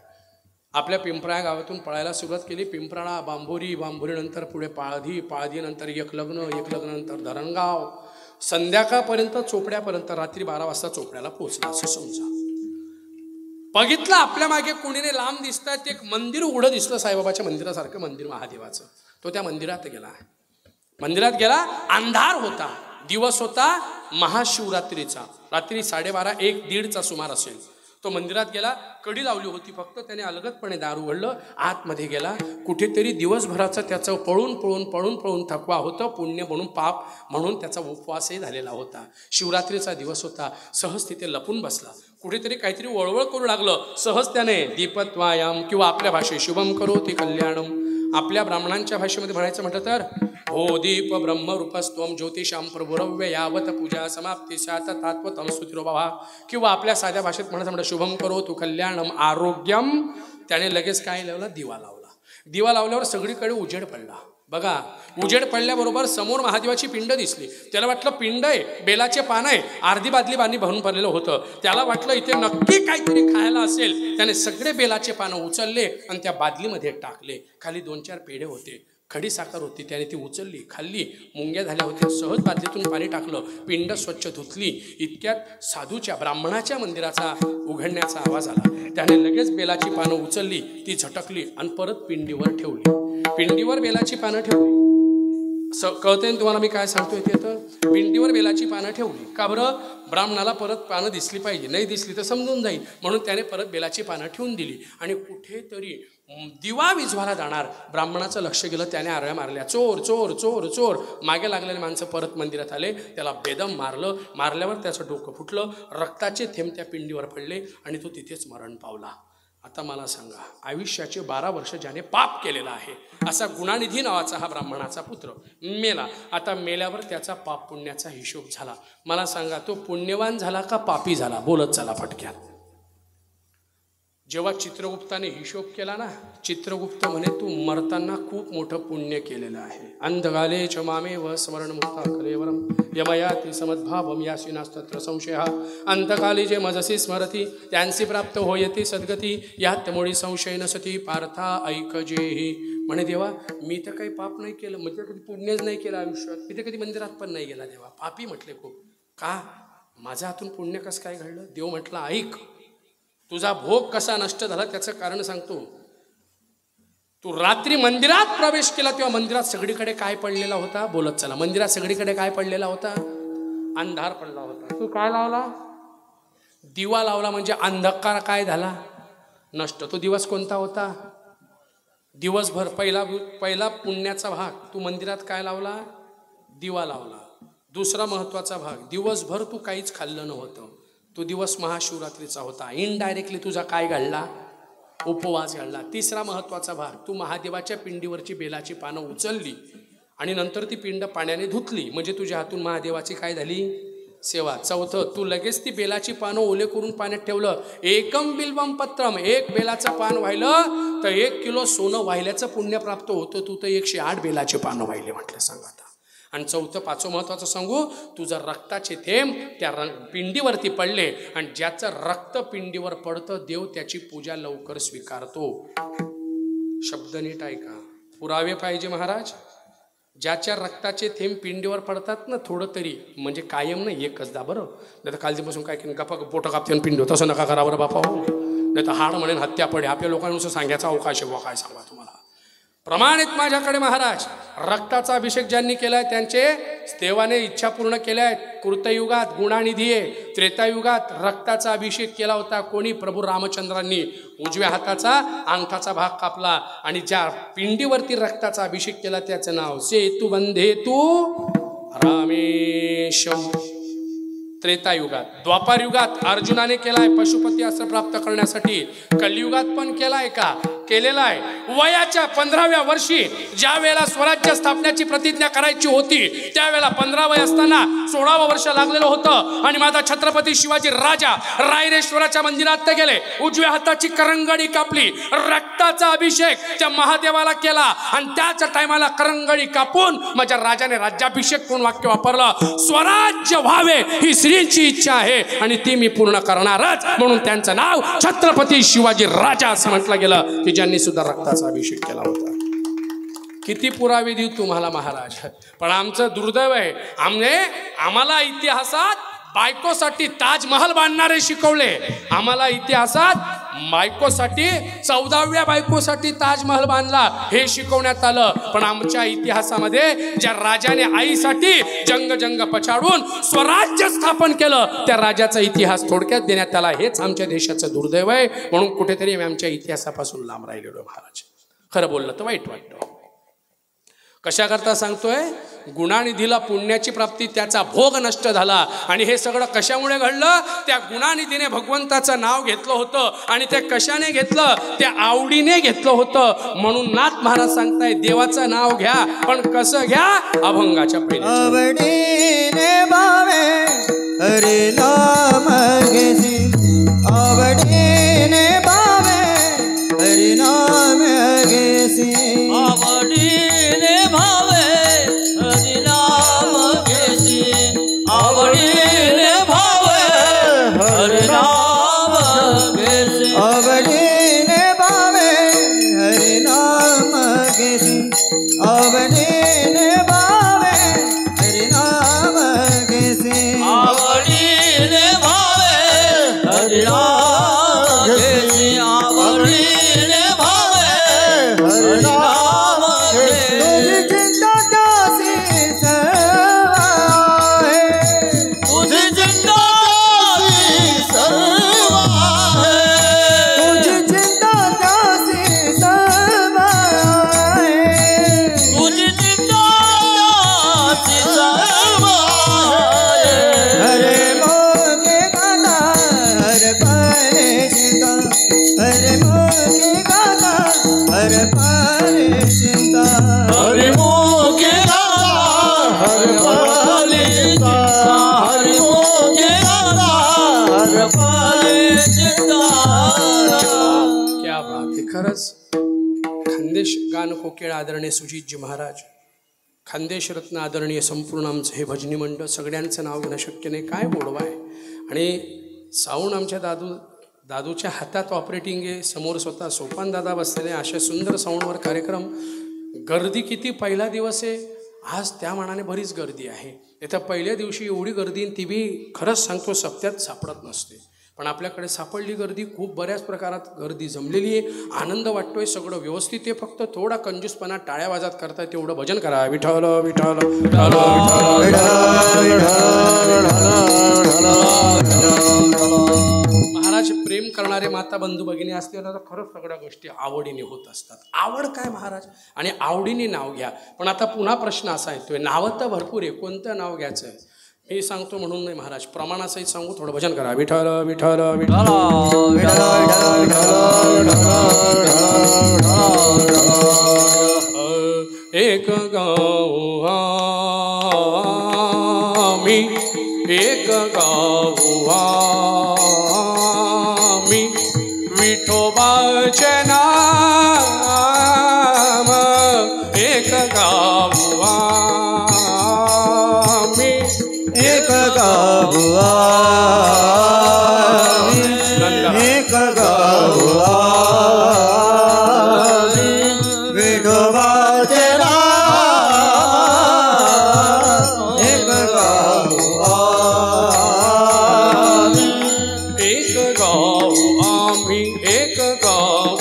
आपल्या पिंपळा गावातून पळायला सुरुवात केली. पिंपळा, बांबोरी, बांबोरीनंतर पुढे पाळधी, पाळधीनंतर एकलग्न, एकलग्नानंतर धरणगाव, संध्याकाळपर्यंत चोपड्यापर्यंत, रात्री 12 वाजता चोपड्याला पोहोचला असं समजा. बघितलं आपल्या मागे कोणीने लांब दिसतात, एक मंदिर उघडं दिसलं, साईबाबाच्या मंदिरासारखं मंदिर महादेवाचं. तो त्या मंदिरात गेला. मंदिरात गेला, अंधार होता, दिवस होता महाशिवरात्रीचा, रात्री 12:30, 1, 1:30चा सुमार असेल. तो मंदिरात गेला, कडी लावली होती फक्त, त्याने अलगदपणे दार उघडलं, आतमध्ये गेला. कुठेतरी दिवसभराचं त्याचं पळून पळून पळून पळून थकवा होतं, पुण्य म्हणून पाप म्हणून त्याचा उपवासही झालेला होता. शिवरात्रीचा दिवस होता. सहज तिथे लपून बसला. कुठेतरी काहीतरी वळवळ करू लागलं. सहज त्याने दीपत्वायाम किंवा आपल्या भाषेत शुभम करोति कल्याणम, आपल्या ब्राह्मणांच्या भाषेमध्ये म्हणायचं म्हटलं तर हो दीप ब्रह्मरूपस्त्वम ज्योतिषाम प्रभुरव्य यावत पूजा समाप्ती सात तात्वतम स्तुतिरोभा, किंवा आपल्या साध्या भाषेत म्हणायचं म्हटलं शुभम करोतु कल्याणम आरोग्यम. त्याने लगेच काय लावला, दिवा लावला. दिवा लावल्यावर सगळीकडे उजेड पडला. बघा, उजेड पडल्याबरोबर समोर महादेवाची पिंड दिसली. त्याला वाटलं पिंड आहे, बेलाचे पान आहे, अर्धी बादली पाणी भरून पडलेलं होतं. त्याला वाटलं इथे नक्की काहीतरी खायला असेल. त्याने सगळे बेलाचे पानं उचलले आणि त्या बादलीमध्ये टाकले. खाली 2-4 पेढे होते, खडी साखर होती, त्याने ती उचलली, खाल्ली. मुंग्या झाल्या होत्या, सहज बादलीतून पाणी टाकलं, पिंड स्वच्छ धुतली. इतक्यात साधूच्या ब्राह्मणाच्या मंदिराचा उघडण्याचा आवाज आला. त्याने लगेच बेलाची पानं उचलली, ती झटकली आणि परत पिंडीवर ठेवली. पिंडीवर बेलाची पानं ठेवली. कळतंय तुम्हाला मी काय सांगतोय ते? तर पिंडीवर बेलाची पानं ठेवली. का बरं? ब्राह्मणाला परत पानं दिसली पाहिजे, नाही दिसली तर समजून जाईल म्हणून त्याने परत बेलाची पानं ठेवून दिली. आणि कुठेतरी दिवा विझवायला जाणार, ब्राह्मणाचं लक्ष गेलं. त्याने आरळ्या मारल्या, चोर चोर चोर चोर. मागे लागलेले माणसं परत मंदिरात आले, त्याला बेदम मारलं. मारल्यावर त्याचं डोकं फुटलं, रक्ताचे थेंब त्या पिंडीवर पडले आणि तो तिथेच मरण पावला. आता मला सांगा, आयुष्याचे 12 वर्ष ज्याने पाप केलेला आहे असा गुणानिधी नावाचा हा ब्राह्मणाचा पुत्र मेला. आता मेल्यावर त्याचा पाप पुण्याचा हिशोब झाला. मला सांगा, तो पुण्यवान झाला का पापी झाला? बोलत चला पटक्यात. जेव्हा चित्रगुप्ताने हिशोब केला ना, चित्रगुप्त म्हणे तू मरताना खूप मोठं पुण्य केलेलं आहे. अंधगाले च मामेव स्मरणमुक्ता कलेवरम यमयाति समद्भावम यासिनास्तत्र संशय. अंतकाली जे मजसी स्मरती त्यांसी प्राप्त होयती सद्गती, यात मुळी संशय नसती पार्था ऐकजेही. म्हणे देवा, मी तर काही पाप नाही केलं, म्हणजे कधी पुण्यच नाही केलं आयुष्यात, मी तर कधी मंदिरात पण नाही गेला देवा, पापी म्हटले खूप. का? माझ्या हातून पुण्य कसं काय घडलं? देव म्हटलं ऐक, तुझा भोग कसा नष्ट झाला त्याचं कारण सांगतो. तू रात्री मंदिरात प्रवेश केला तेव्हा मंदिरात सगळीकडे काय पडलेला होता? बोलत चला. मंदिरात सगळीकडे काय पडलेला होता? अंधार पडला होता. तू काय लावला? दिवा लावला. म्हणजे अंधकार काय झाला? नष्ट. तो दिवस कोणता होता? दिवसभर पहिला पुण्याचा भाग तू मंदिरात काय लावला? दिवा लावला. दुसरा महत्वाचा भाग, दिवसभर तू काहीच खाल्लं नव्हतं, तो दिवस महाशिवरात्रीचा होता. इनडायरेक्टली तुझा काय घडला? उपवास घडला. तिसरा महत्वाचा भाग, तू महादेवाच्या पिंडीवरची बेलाची पानं उचलली आणि नंतर ती पिंड पाण्याने धुतली, म्हणजे तुझ्या हातून महादेवाची काय झाली? सेवा. चौथं, तू लगेच ती बेलाची पानं ओले करून पाण्यात ठेवलं. एकम बिल्वम पत्रम, 1 बेलाचं पान वाहिलं तर 1 किलो सोनं वाहिल्याचं पुण्य प्राप्त होतं. तू तर 108 बेलाचे पानं वाहिले म्हटलं. सांगा आता. आणि चौथं, 5वं महत्वाचं सांगू, तुझं रक्ताचे थेंब त्या पिंडीवरती पडले आणि ज्याचं रक्त पिंडीवर पडतं देव त्याची पूजा लवकर स्वीकारतो. शब्द नीट ऐका, पुरावे पाहिजे महाराज. ज्याच्या रक्ताचे थेंब पिंडीवर पडतात ना थोडं तरी, म्हणजे कायम नाही, एकचदा. बरं, नाही तर कालजीपासून काय केलं, गप्पा पोटं कापते आणि पिंडी, तसं नका करा बरं बापा हो, नाही तर हाड म्हणेन हत्या पडे. आपल्या लोकांनुसार सांगायचा अवकाश आहे. काय सांगा तुम्हाला प्रमाणित माझ्याकडे महाराज. रक्ताचा अभिषेक ज्यांनी केलाय त्यांचे देवाने इच्छा पूर्ण केल्या आहेत. कृतयुगात गुणानिधी आहे, त्रेतायुगात रक्ताचा अभिषेक केला होता. कोणी? प्रभू रामचंद्रांनी उजव्या हाताचा अंगठाचा भाग कापला आणि ज्या पिंडीवरती रक्ताचा अभिषेक केला त्याचं नाव सेतु बंधेतु रामेशम. त्रेतायुगात. द्वापार युगात अर्जुनाने केलाय पशुपती अस्त्र प्राप्त करण्यासाठी. कलियुगात पण केलाय का? केलेला आहे. वयाच्या 15व्या वर्षी ज्या वेळेला स्वराज्य स्थापनेची प्रतिज्ञा करायची होती त्यावेळेला 15 वय असताना 16वं वर्ष लागलेलं होतं आणि माझा छत्रपती शिवाजी राजा रायरेश्वराच्या मंदिरात ते गेले. उजव्या हाताची करंगडी कापली, रक्ताचा अभिषेक त्या महादेवाला केला आणि त्याच टायमाला करंगडी कापून माझ्या राजाने राज्याभिषेक करून वाक्य वापरलं, स्वराज्य व्हावे ही श्रींची इच्छा आहे आणि ती मी पूर्ण करणारच. म्हणून त्यांचं नाव छत्रपती शिवाजी राजा असं म्हटलं गेलं की ज्यांनी सुद्धा रक्ताचा अभिषेक केला होता. किती पुरावे देऊ तुम्हाला महाराज, पण आमचं दुर्दैव आहे. आम्हाला इतिहासात बायकोसाठी ताजमहल बांधणारे शिकवले. आम्हाला इतिहासात बायकोसाठी 14व्या बायकोसाठी ताजमहल बांधला हे शिकवण्यात आलं. पण आमच्या इतिहासामध्ये ज्या राजाने आईसाठी जंग पछाडून स्वराज्य स्थापन केलं त्या राजाचा इतिहास थोडक्यात देण्यात आला. हेच आमच्या देशाचं दुर्दैव आहे. म्हणून कुठेतरी आम्ही आमच्या इतिहासापासून लांब राहिलेलो महाराज. खरं बोललं तर वाईट वाटतं. कशा करता सांगतोय? गुणानिधीला पुण्याची प्राप्ती, त्याचा भोग नष्ट झाला. आणि हे सगळं कशामुळे घडलं? त्या गुणानिधीने भगवंताचं नाव घेतलं होतं आणि ते कशाने घेतलं? त्या आवडीने घेतलं होतं. म्हणून नाथ महाराज सांगताय देवाचं नाव घ्या, पण कसं घ्या? अभंगाच्या आवडीने भावे हरी नाम घेसी, आवडीने भावे हरी नाम घेसी, आवडीने भावे हरी नाम घेसी, आवडीने भावे हरी नाम घेसी, आवडीने भावे हरी नाम घेसी, आवडीने भावे हरी नाम घेसी, आवडीने भावे हरी नाम घेसी, आवडीने भावे हरी नाम घेसी. तुझी चिंता त्यासी सर्व आहे, तुझी चिंता त्यासी सर्व आहे, तुझी चिंता त्यासी सर्व आहे. हरे मोके गाता हर पारे चिंता, हरे मोके गाता हर पारे चिंता, हरे मोके गाता हर पारे चिंता, हरे मोके गाता हर पारे चिंता. क्या बात आहे. खरंच खानदेश गान कोकिळ आदरणीय सुजितजी महाराज, खानदेश रत्न आदरणीय संपूर्ण आमचं हे भजनी मंडळ, सगळ्यांचं नाव घेणं शक्य नाही. काय गोडवा आहे. आणि साऊंड आमच्या दादूच्या हातात ऑपरेटिंग आहे. समोर स्वतः सोपान दादा बसलेले. अशा सुंदर साऊंडवर कार्यक्रम. गर्दी किती. पहिला दिवस आहे आज, त्या मानाने बरीच गर्दी आहे. इथं पहिल्या दिवशी एवढी गर्दी ती बी खरंच सांगतो सप्त्यात सापडत नसते. पण आपल्याकडे सापडली गर्दी. खूप बऱ्याच प्रकारात गर्दी जमलेली आहे. आनंद वाटतोय. सगळं व्यवस्थित आहे. फक्त थोडा कंजूसपणा टाळ्या वाजत करताय तेवढं भजन करा. विठ्ठल विठ्ठल विठ्ठल महाराज. प्रेम करणारे माता बंधू भगिनी असतील तर खरंच सगळ्या गोष्टी आवडीने होत असतात. आवड काय महाराज? आणि आवडीने नाव घ्या. पण आता पुन्हा प्रश्न असा येतोय, नावं तर भरपूर आहे, कोणतं नाव घ्यायचं? मी सांगतो म्हणून नाही महाराज, प्रमाणासहित सांगू. थोडं भजन करा. विठ्ठल विठ्ठल विठ्ठल एक गाव आम्ही, एक गाव आम्ही, विठोबाचे नाम. एक गाव आम्ही, एक गाव आम्ही, एक गाव आम्ही, विठोबाचे नाम. एक गाव आम्ही, एक गाव आम्ही, एक गाव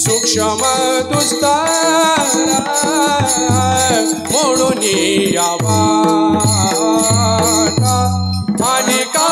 सूक्ष्म दुस्तर मोडून यावा आणि का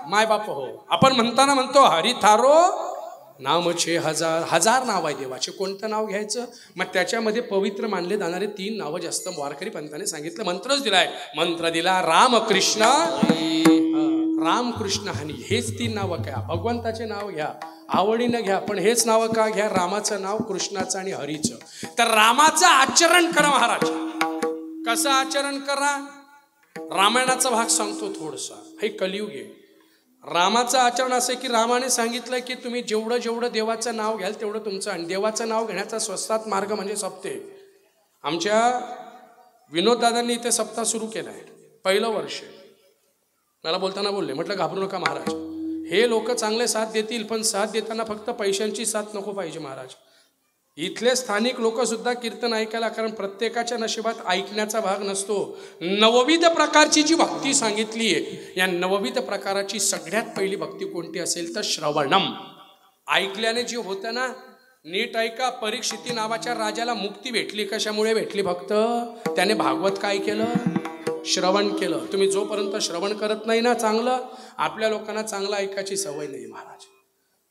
मायबाप हो. आपण म्हणताना म्हणतो हरी थारो नामचे हजार हजार नाव आहे देवाचे. कोणतं नाव घ्यायचं? मग त्याच्यामध्ये पवित्र मानले जाणारे 3 नावं जास्त वारकरी पंथाने सांगितलं. मंत्रच दिलाय. मंत्र दिला रामकृष्ण रामकृष्ण हनी. हेच 3 नावं घ्या. भगवंताचे नाव घ्या, आवडीनं घ्या, पण हेच नावं का घ्या? रामाचं नाव, कृष्णाचं आणि हरीचं. तर रामाचं आचरण करा महाराज. कसं आचरण करा? रामायणाचा भाग सांगतो थोडसा. हे कलियुग आहे. रामाचं आचरण असं की रामाने सांगितलं की तुम्ही जेवढं जेवढं देवाचं नाव घ्याल तेवढं तुमचं. आणि देवाचं नाव घेण्याचा स्वस्तात मार्ग म्हणजे सप्ते. आमच्या विनोददादांनी इथे सप्ताह सुरू केला आहे. पहिलं वर्ष. मला बोलताना बोलले, म्हटलं घाबरू नका महाराज, हे लोक चांगले साथ देतील, पण साथ देताना फक्त पैशांची साथ नको पाहिजे महाराज. इथले स्थानिक लोक सुद्धा कीर्तन ऐकायला, कारण प्रत्येकाच्या नशिबात ऐकण्याचा भाग नसतो. 9विध प्रकारची जी भक्ती सांगितली आहे, या 9विध प्रकाराची सगळ्यात पहिली भक्ती कोणती असेल तर श्रवणम. ऐकल्याने जे होतं ना, नीट ऐका. परीक्षिती नावाच्या राजाला मुक्ती भेटली. कशामुळे भेटली? फक्त त्याने भागवत काय केलं? श्रवण केलं. तुम्ही जोपर्यंत श्रवण करत नाही ना चांगलं, आपल्या लोकांना चांगलं ऐकायची सवय नाही महाराज.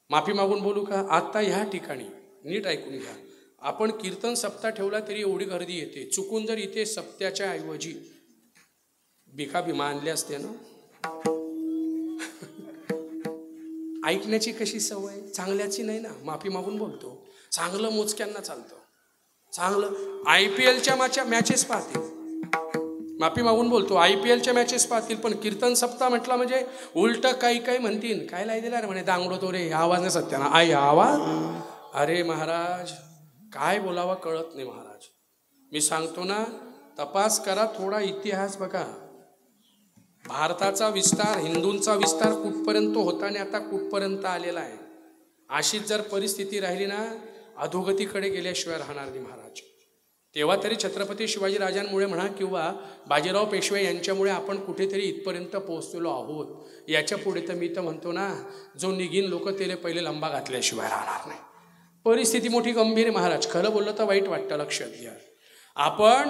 माफी मागून बोलू का? आता ह्या ठिकाणी नीट ऐकून घ्या. आपण कीर्तन सप्ताह ठेवला तरी एवढी गर्दी येते. चुकून जर इथे सप्त्याच्या ऐवजी भिका भीमा आणले असते ना, ऐकण्याची कशी सवय? चांगल्याची नाही ना. माफी मागून बोलतो. चांगलं मोजक्यांना चालतं. चांगलं IPLच्या मॅचेस पाहतील. माफी मागून बोलतो. IPLच्या मॅचेस पाहतील, पण कीर्तन सप्ताह म्हटला म्हणजे उलट काही काही म्हणतील, काय लाई दिला रे म्हणे दांगडो तो रे, आवाज नाही सत्याना आई आवाज. अरे महाराज, काय बोलावं कळत नाही महाराज. मी सांगतो ना, तपास करा, थोडा इतिहास बघा. भारताचा विस्तार, हिंदूंचा विस्तार कुठपर्यंत होता आणि आता कुठपर्यंत आलेला आहे. अशीच जर परिस्थिती राहिली ना, अधोगतीकडे गेल्याशिवाय राहणार नाही महाराज. तेव्हा तरी छत्रपती शिवाजी राजांमुळे म्हणा किंवा बाजीराव पेशवे यांच्यामुळे आपण कुठेतरी इथपर्यंत पोहोचलेलो आहोत. याच्या पुढे तर मी तर म्हणतो ना, जो निघीन लोक त्याला पहिले लंबा घातल्याशिवाय राहणार नाही. परिस्थिती मोठी गंभीर आहे महाराज. खरं बोललं तर वाईट वाटतं, लक्षात घ्या. आपण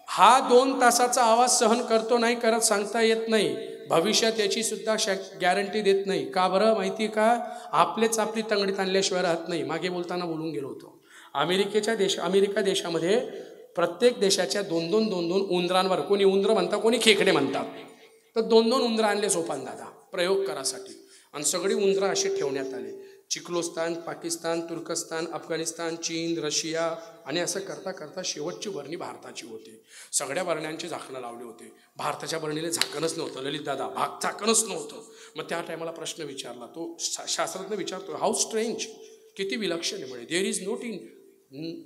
हा 2 तासाचा आवाज सहन करतो नाही करत सांगता येत नाही. भविष्यात याची सुद्धा गॅरंटी देत नाही. का बरं माहिती का? आपलेच आपली तंगडीत आणल्याशिवाय राहत नाही. मागे बोलताना बोलून गेलो होतो. अमेरिका देशामध्ये प्रत्येक देशाच्या 2-2 उंदरांवर, कोणी उंदरं म्हणतात, कोणी खेकडे म्हणतात, तर 2-2 उंदरं आणले सोपान दादा प्रयोग करासाठी. आणि सगळी उंदरं असे ठेवण्यात आले. चिखलोस्तान, पाकिस्तान, तुर्कस्तान, अफगाणिस्तान, चीन, रशिया आणि असं करता करता शेवटची बरणी भारताची होती. सगळ्या बरण्यांची झाकणं लावली होते. भारताच्या बरणीला झाकणच नव्हतं ललित दादा, झाकणच नव्हतं. मग त्या टायमाला प्रश्न विचारला, तो शास्त्रज्ञ विचारतो, हाऊ स्ट्रेंज, किती विलक्षण आहे म्हणे. देअर इज नोट इन,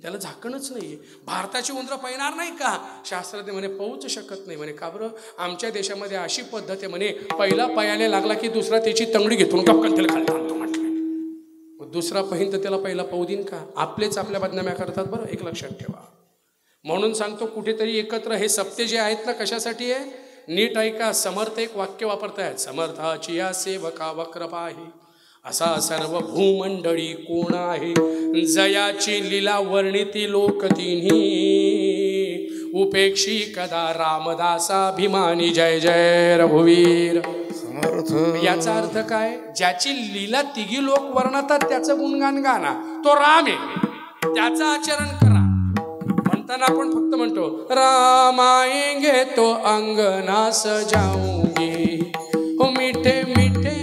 त्याला झाकणच नाही. भारताची उंदरं पैणार नाही का? शास्त्रज्ञ म्हणे पाहूच शकत नाही म्हणे. का बरं? आमच्या देशामध्ये अशी पद्धत आहे म्हणे, पहिला पयाला लागला की दुसरा त्याची तंगडी घेतून कपकन त्याला खाली आणतो म्हटलं. दुसरा पहिन तर त्याला पहिला पाहू देईन का? आपलेच आपल्या बदनाम्या करतात बरं, एक लक्षात ठेवा. म्हणून सांगतो कुठेतरी एकत्र हे सप्ते जे आहेत ना, कशासाठी आहे? नीट ऐका. समर्थ एक वाक्य वापरतायत, समर्थाची या सेवका वक्र पाही, असा सर्व भूमंडळी कोण आहे, जयाची लीला वर्णिती लोक तिन्ही, उपेक्षी कदा रामदासाभिमानी, जय जय रघुवीर. याचा अर्थ काय? ज्याची लीला तिघी लोक वर्णतात त्याचं गुणगान गाना, तो राम आहे, त्याचं आचरण करा. म्हणताना आपण फक्त म्हणतो राम आएंगे तो अंगना सजाऊंगी, हो मिठे मिठे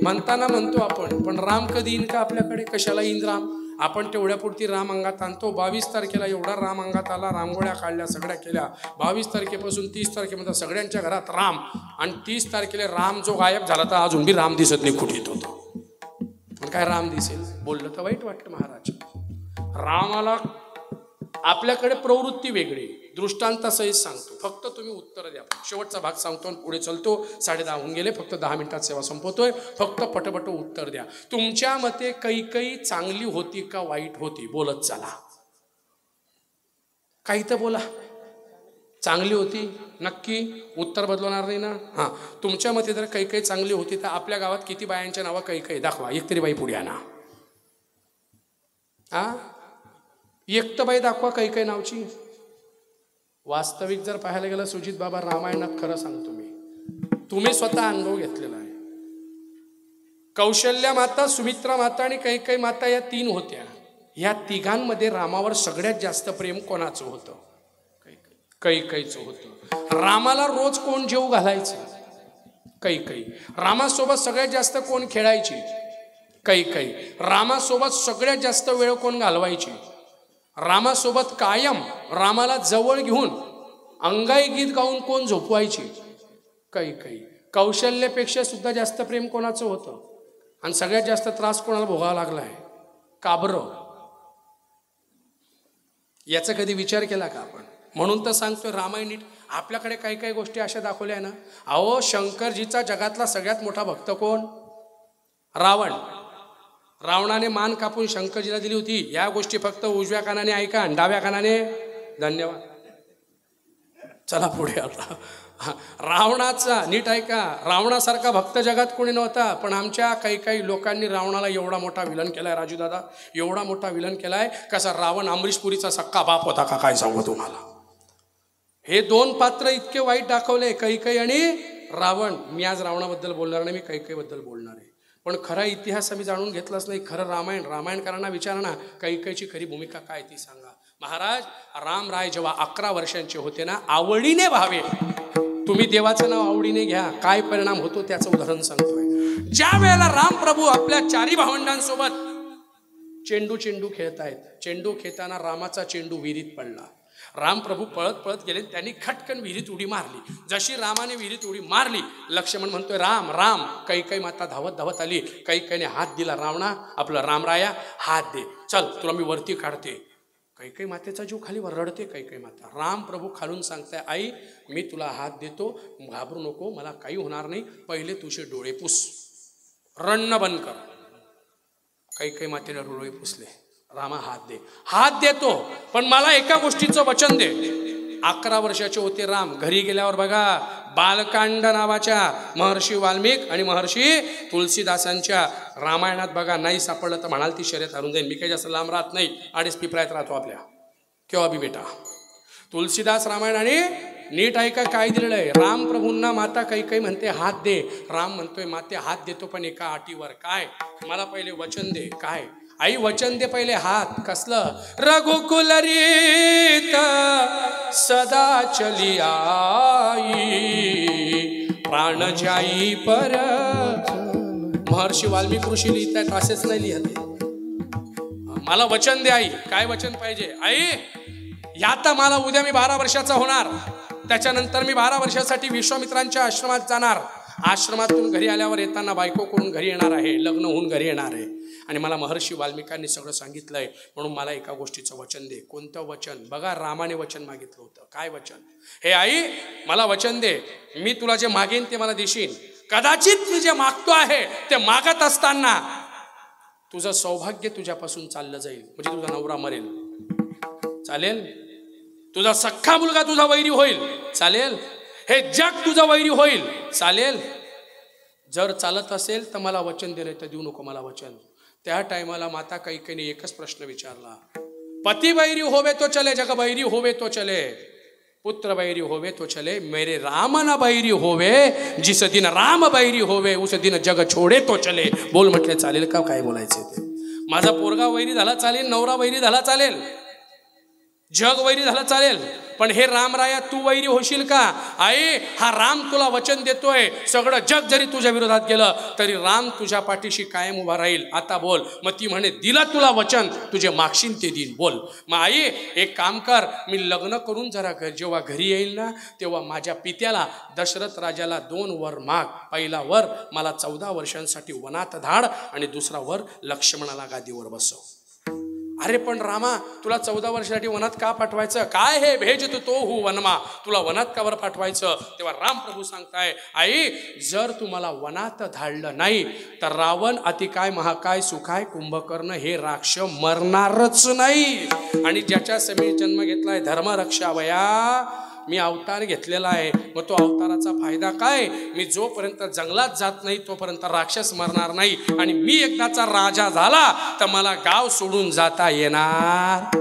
म्हणताना म्हणतो आपण. पण राम कधी येईन का आपल्याकडे? कशाला येईन राम? आपण तेवढ्यापुरती राम अंगात आणतो. 22 तारखेला एवढा राम अंगात आला, रांगोळ्या काढल्या, सगळ्या केल्या. 22 तारखेपासून 30 तारखेमध्ये सगळ्यांच्या घरात राम. आणि 30 तारखेला राम जो गायब झाला तर अजून बी राम दिसत नाही, कुठे होतो. आणि काय राम दिसेल. बोललं तर वाईट वाटतं महाराज. रामाला आपल्याकडे प्रवृत्ती वेगळी, दृष्टांतासहित सांगतो, फक्त तुम्ही उत्तर द्या. शेवटचा भाग सांगतो आणि पुढे चलतो. 10:30 होऊन गेले, फक्त 10 मिनिटात सेवा संपवतोय. फक्त पटपट उत्तर द्या. तुमच्या मते कैकई चांगली होती का वाईट होती? बोलत चला. काही तर बोला. चांगली होती नक्की, उत्तर बदलवणार नाही ना. हां, तुमच्या मते जर कैकई चांगली होती तर आपल्या गावात किती बायांच्या नावं कैकई दाखवा. एक तरी बाई पुढे आणा. हां, एक तर बाई दाखवा कैकई नावची. वास्तविक जर पाहायला गेलं सुजित बाबा, रामायणात खरं सांगतो मी, तुम्ही स्वतः अनुभव घेतलेला आहे. कौशल्या माता, सुमित्रा माता आणि कैकई माता या 3 होत्या. ह्या तिघांमध्ये रामावर सगळ्यात जास्त प्रेम कोणाचं होतं? कैकईचं होतं. रामाला रोज कोण जेव घालायचं? कैकई. रामासोबत सगळ्यात जास्त कोण खेळायची? कैकई. रामासोबत सगळ्यात जास्त वेळ कोण घालवायची? रामासोबत कायम रामाला जवळ घेऊन अंगाई गीत गाऊन कोण झोपवायची? कैकई. कौशल्यापेक्षा सुद्धा जास्त प्रेम कोणाचं होतं? आणि सगळ्यात जास्त त्रास कोणाला भोगावा लागला आहे? का बरं? याचा कधी विचार केला का आपण? म्हणून तर सांगतोय रामायण नीट. आपल्याकडे काही काही गोष्टी अशा दाखवल्या आहे ना. अहो, शंकरजीचा जगातला सगळ्यात मोठा भक्त कोण? रावण. रावणाने मान कापून शंकरजीला दिली होती. या गोष्टी फक्त उजव्या कानाने ऐका, डाव्या कानाने धन्यवाद. चला पुढे आता. रावणाचा नीट ऐका. रावणासारखा भक्त जगात कोणी नव्हता, पण आमच्या काही काही लोकांनी रावणाला एवढा मोठा विलन केलाय. राजू दादा, एवढा मोठा विलन केलाय. कसा रावण अमरीशपुरीचा सक्का बाप होता का काय सांगू तुम्हाला. हे 2 पात्र इतके वाईट दाखवले, कैकई आणि रावण. मी आज रावणाबद्दल बोलणार नाही, मी कैकईबद्दल बोलणार आहे. पण खरा इतिहास आम्ही जाणून घेतलाच नाही. खरं रामायणकारांना विचारा ना, कैकईची खरी भूमिका काय ती सांगा. महाराज, रामराय जेव्हा 11 वर्षांचे होते ना, आवडीने व्हावे. तुम्ही देवाचं नाव आवडीने घ्या, काय परिणाम होतो त्याचं उदाहरण सांगतोय. ज्या वेळेला रामप्रभू आपल्या 4 भावंडांसोबत चेंडू खेळतायत, चेंडू खेळताना रामाचा चेंडू विहिरीत पडला. रामप्रभू पळत पळत गेले, त्यांनी खटकन विहिरीत उडी मारली. जशी रामाने विहिरीत उडी मारली, लक्ष्मण म्हणतोय राम राम. कैकई माता धावत धावत आली. कैकईने हात दिला रावणा, आपलं रामराया हात दे, चल तुला मी वरती काढते. कैकई मातेचा जीव खाली रडते कैकई माता. रामप्रभू खालून सांगताय, आई मी तुला हात देतो, घाबरू नको, मला काही होणार नाही, पहिले तुझे डोळे पुस, रडणं बंद कर. कैकई मातेने डोळे पुसले. रामा हात दे. हात देतो, पण मला एका गोष्टीचं वचन दे. 11 वर्षाचे होते राम. घरी गेल्यावर बघा, बालकांड नावाच्या महर्षी वाल्मिक आणि महर्षी तुलसीदासांच्या रामायणात बघा, नाही सापडलं तर म्हणाल ती शर्यत आणून जाईल. मी काही जास्त लांब राहत नाही, 2.5 पिपरायत राहतो आपल्या, केव्हा बी बेटा. तुलसीदास रामायण. आणि नीट ऐका काय दिलेलं आहे. रामप्रभूंना माता कैकई म्हणते हात दे. राम म्हणतोय माते हात देतो, पण एका अटीवर. काय? मला पहिले वचन दे. काय? आई वचन दे पहिले. हात कसलं? रघुकुल रीत सदा चली आई, प्राण जाई पर. महर्षी वाल्मिक ऋषी लिहितात, असेच नाही लिहत. मला वचन दे आई. काय वचन पाहिजे? आई आता मला उद्या मी 12 वर्षाचा होणार, त्याच्यानंतर मी 12 वर्षासाठी विश्वामित्रांच्या आश्रमात जाणार. आश्रमातून घरी आल्यावर येताना बायको करून घरी येणार आहे, लग्न होऊन घरी येणार आहे. आणि मला महर्षी वाल्मिकांनी सगळं सांगितलंय, म्हणून मला एका गोष्टीचं वचन दे. कोणतं वचन? बघा, रामाने वचन मागितलं होतं. काय वचन? हे आई मला वचन दे, मी तुला जे मागेन ते मला देशील. कदाचित मी जे मागतो आहे ते मागत असताना तुझं सौभाग्य तुझ्यापासून चाललं जाईल, म्हणजे तुझा नवरा मरेल, चालेल? तुझा सख्खा मुलगा तुझा वैरी होईल, चालेल? हे जग तुझा वैरी होईल, चालेल? जर चालत असेल तर मला वचन दे, नाही तर देऊ नको मला वचन. त्या टायमाला माता कैकेयीने एकच प्रश्न विचारला, पति बैरी होवे तो चले, जग बैरी होवे तो चले, पुत्र बैरी होवे तो चले, मेरे राम न बैरी होवे, जिस दिन राम बैरी होवे उस दिन जग छोडे तो चले. बोल म्हटले चालेल का? काय बोलायचे ते? माझा पोरगा वैरी झाला चालेल, नवरा वैरी झाला चालेल, जग वैरी झालं चालेल, पण हे रामराया तू वैरी होशील का? आई हा राम तुला वचन देतोय, सगळं जग जरी तुझ्या विरोधात गेलं तरी राम तुझ्या पाठीशी कायम उभा राहील. आता बोल. मग ती म्हणे दिला तुला वचन, तुझे मागशील ते दिन. बोल. मग आई एक काम कर, मी लग्न करून जरा जेव्हा घरी येईल ना तेव्हा माझ्या पित्याला दशरथ राजाला 2 वर माग. पहिला वर मला 14 वर्षांसाठी वनात धाड आणि दुसरा वर लक्ष्मणाला गादीवर बसव. अरे पण रामा तुला 14 वर्षासाठी वनात का पाठवायचं? काय हे भेज तो हु वनमा, तुला वनात का बरं पाठवायचं? तेव्हा राम प्रभू सांगताय आई जर तुम्हाला वनात धाडलं नाही तर रावण अतिकाय महाकाय सुखाय कुंभकर्ण हे राक्ष मरणारच नाही. आणि ज्याच्या समीर जन्म घेतलाय धर्मरक्षावया, मी अवतार घेतलेला आहे, मग तो अवताराचा फायदा काय? मी जोपर्यंत जंगलात जात नाही तोपर्यंत राक्षस मरणार नाही, आणि मी एकदाचा राजा झाला तर मला गाव सोडून जाता येणार.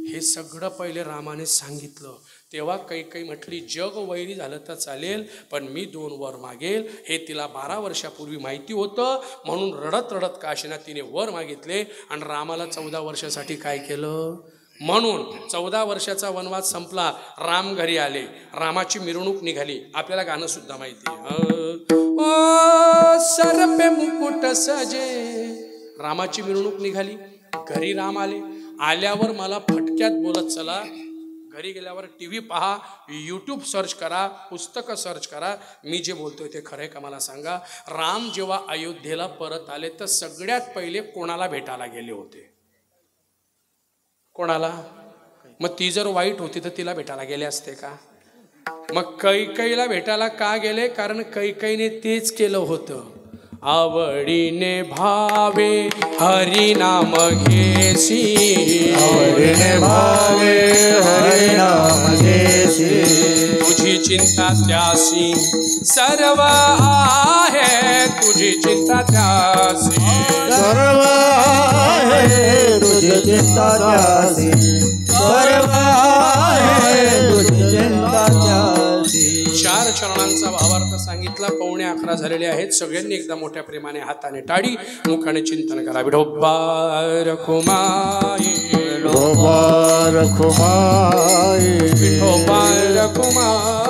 हे सगळं पहिले रामाने सांगितलं. तेव्हा काही म्हटली जग वैरी झालं तर चालेल, पण मी 2 वर मागेल. हे तिला 12 वर्षापूर्वी माहिती होतं, म्हणून रडत रडत काशीना तिने वर मागितले. आणि रामाला 14 वर्षासाठी काय केलं? म्हणून 14 वर्षाचा वनवास संपला, राम घरी आले, रामाची मिरवणूक निघाली. आपल्याला गाणं सुद्धा माहिती आहे, सर पे मुकुट सजे. रामाची मिरवणूक निघाली, घरी राम आले. आल्यावर मला फटक्यात बोलत चला, घरी गेल्यावर TV पहा, YouTube सर्च करा, पुस्तकं सर्च करा, मी जे बोलतोय ते खरं आहे का मला सांगा. राम जेव्हा अयोध्येला परत आले तर सगळ्यात पहिले कोणाला भेटायला गेले होते? कोणाला? मग ती जर वाईट होती तर तिला भेटायला गेले असते का? मग कैकेयीला भेटायला का गेले? कारण कैकेयीने तेच केलं होतं. आवडीने भावे हरिनाम घेसी, आवडीने भावे हरिनाम घेसी, तुझी चिंता त्यासी सर्व आहे, तुझी चिंता त्यासी सर्व आहे, तुझी चिंता त्यासी सर्व आहे, तुझी चिंता त्यासी. 4 चरणांचा भावार्थ सांगितला. 11:15 झालेले आहेत. सगळ्यांनी एकदा मोठ्या प्रेमाने हाताने टाळी, मुखाने चिंतन करा. विठोबा रखुमाई, विठोबा रखुमाई, विठोबा रखुमाई,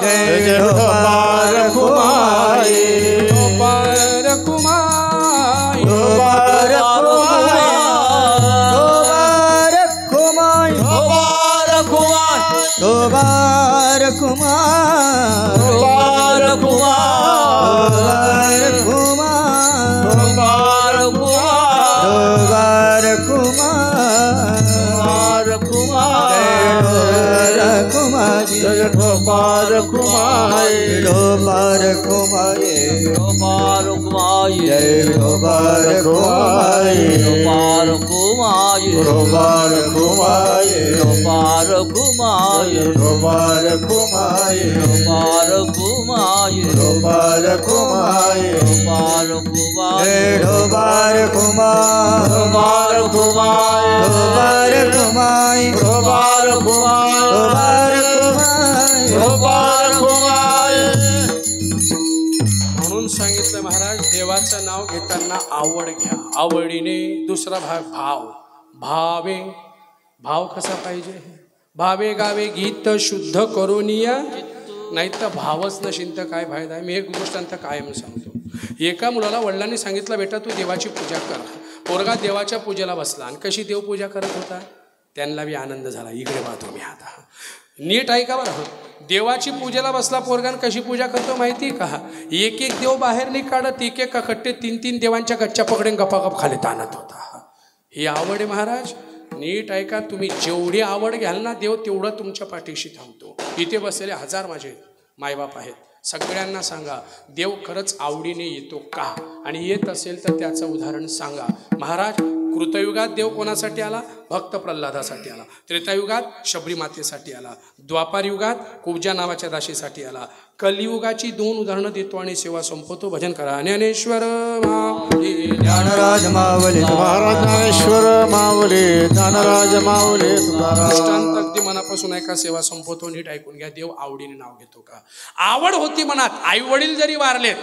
जय विठोबा रखुमाई, विठोबा रखुमाई, विठोबा रखुमाई, विठोबा रखुमाई, विठोबा रखुमाई, म्हणून सांगितलं महाराज देवाचं नाव घेताना आवड घ्या, आवडीने. दुसरा भाग भाव. भावे, भाव कसा पाहिजे? भावे गावे गीत शुद्ध करोनिया, नाही तर भावच नशील तर काय फायदा आहे? मी एक गोष्ट आता कायम सांगतो. एका मुलाला वडिलांनी सांगितलं बेटा तू देवाची पूजा कर. पोरगा देवाच्या पूजेला बसला आणि कशी देवपूजा करत होता त्यांना बी आनंद झाला. इकडे पाहतो मी आता, नीट ऐका बरं. देवाची पूजेला बसला पोरगान कशी पूजा करतो माहिती का? एक एक देव बाहेर नाही काढत, एक एक कट्टे 3-3 देवांच्या गच्च्या पकडून गपागप खाली ताणत होता. ही आवड आहे महाराज. नीट ऐका, तुम्ही जेवढी आवड घ्याल ना देव तेवढं तुमच्या पाठीशी थांबतो. इथे बसलेले 1000 माझे मायबाप आहेत, सगळ्यांना सांगा देव खरंच आवडीने येतो का? आणि येत असेल तर त्याचं उदाहरण सांगा. महाराज कृतयुगात देव कोणासाठी आला? भक्त प्रल्हादासाठी आला. त्रेतायुगात शबरी मातेसाठी आला. द्वापार युगात कुब्जा नावाच्या दासीसाठी आला. कलियुगाची 2 उदाहरणं देतो आणि सेवा संपवतो. भजन करा. ज्ञानेश्वर माऊली, ज्ञानराज माऊली, महाराज ज्ञानेश्वर माऊली, ज्ञानराज माऊली, दृष्टांत अगदी मनापासून ऐका, सेवा संपवतो. नीट ऐकून घ्या. देव आवडीने नाव घेतो का? आवड होती मनात. आई वडील जरी वारलेत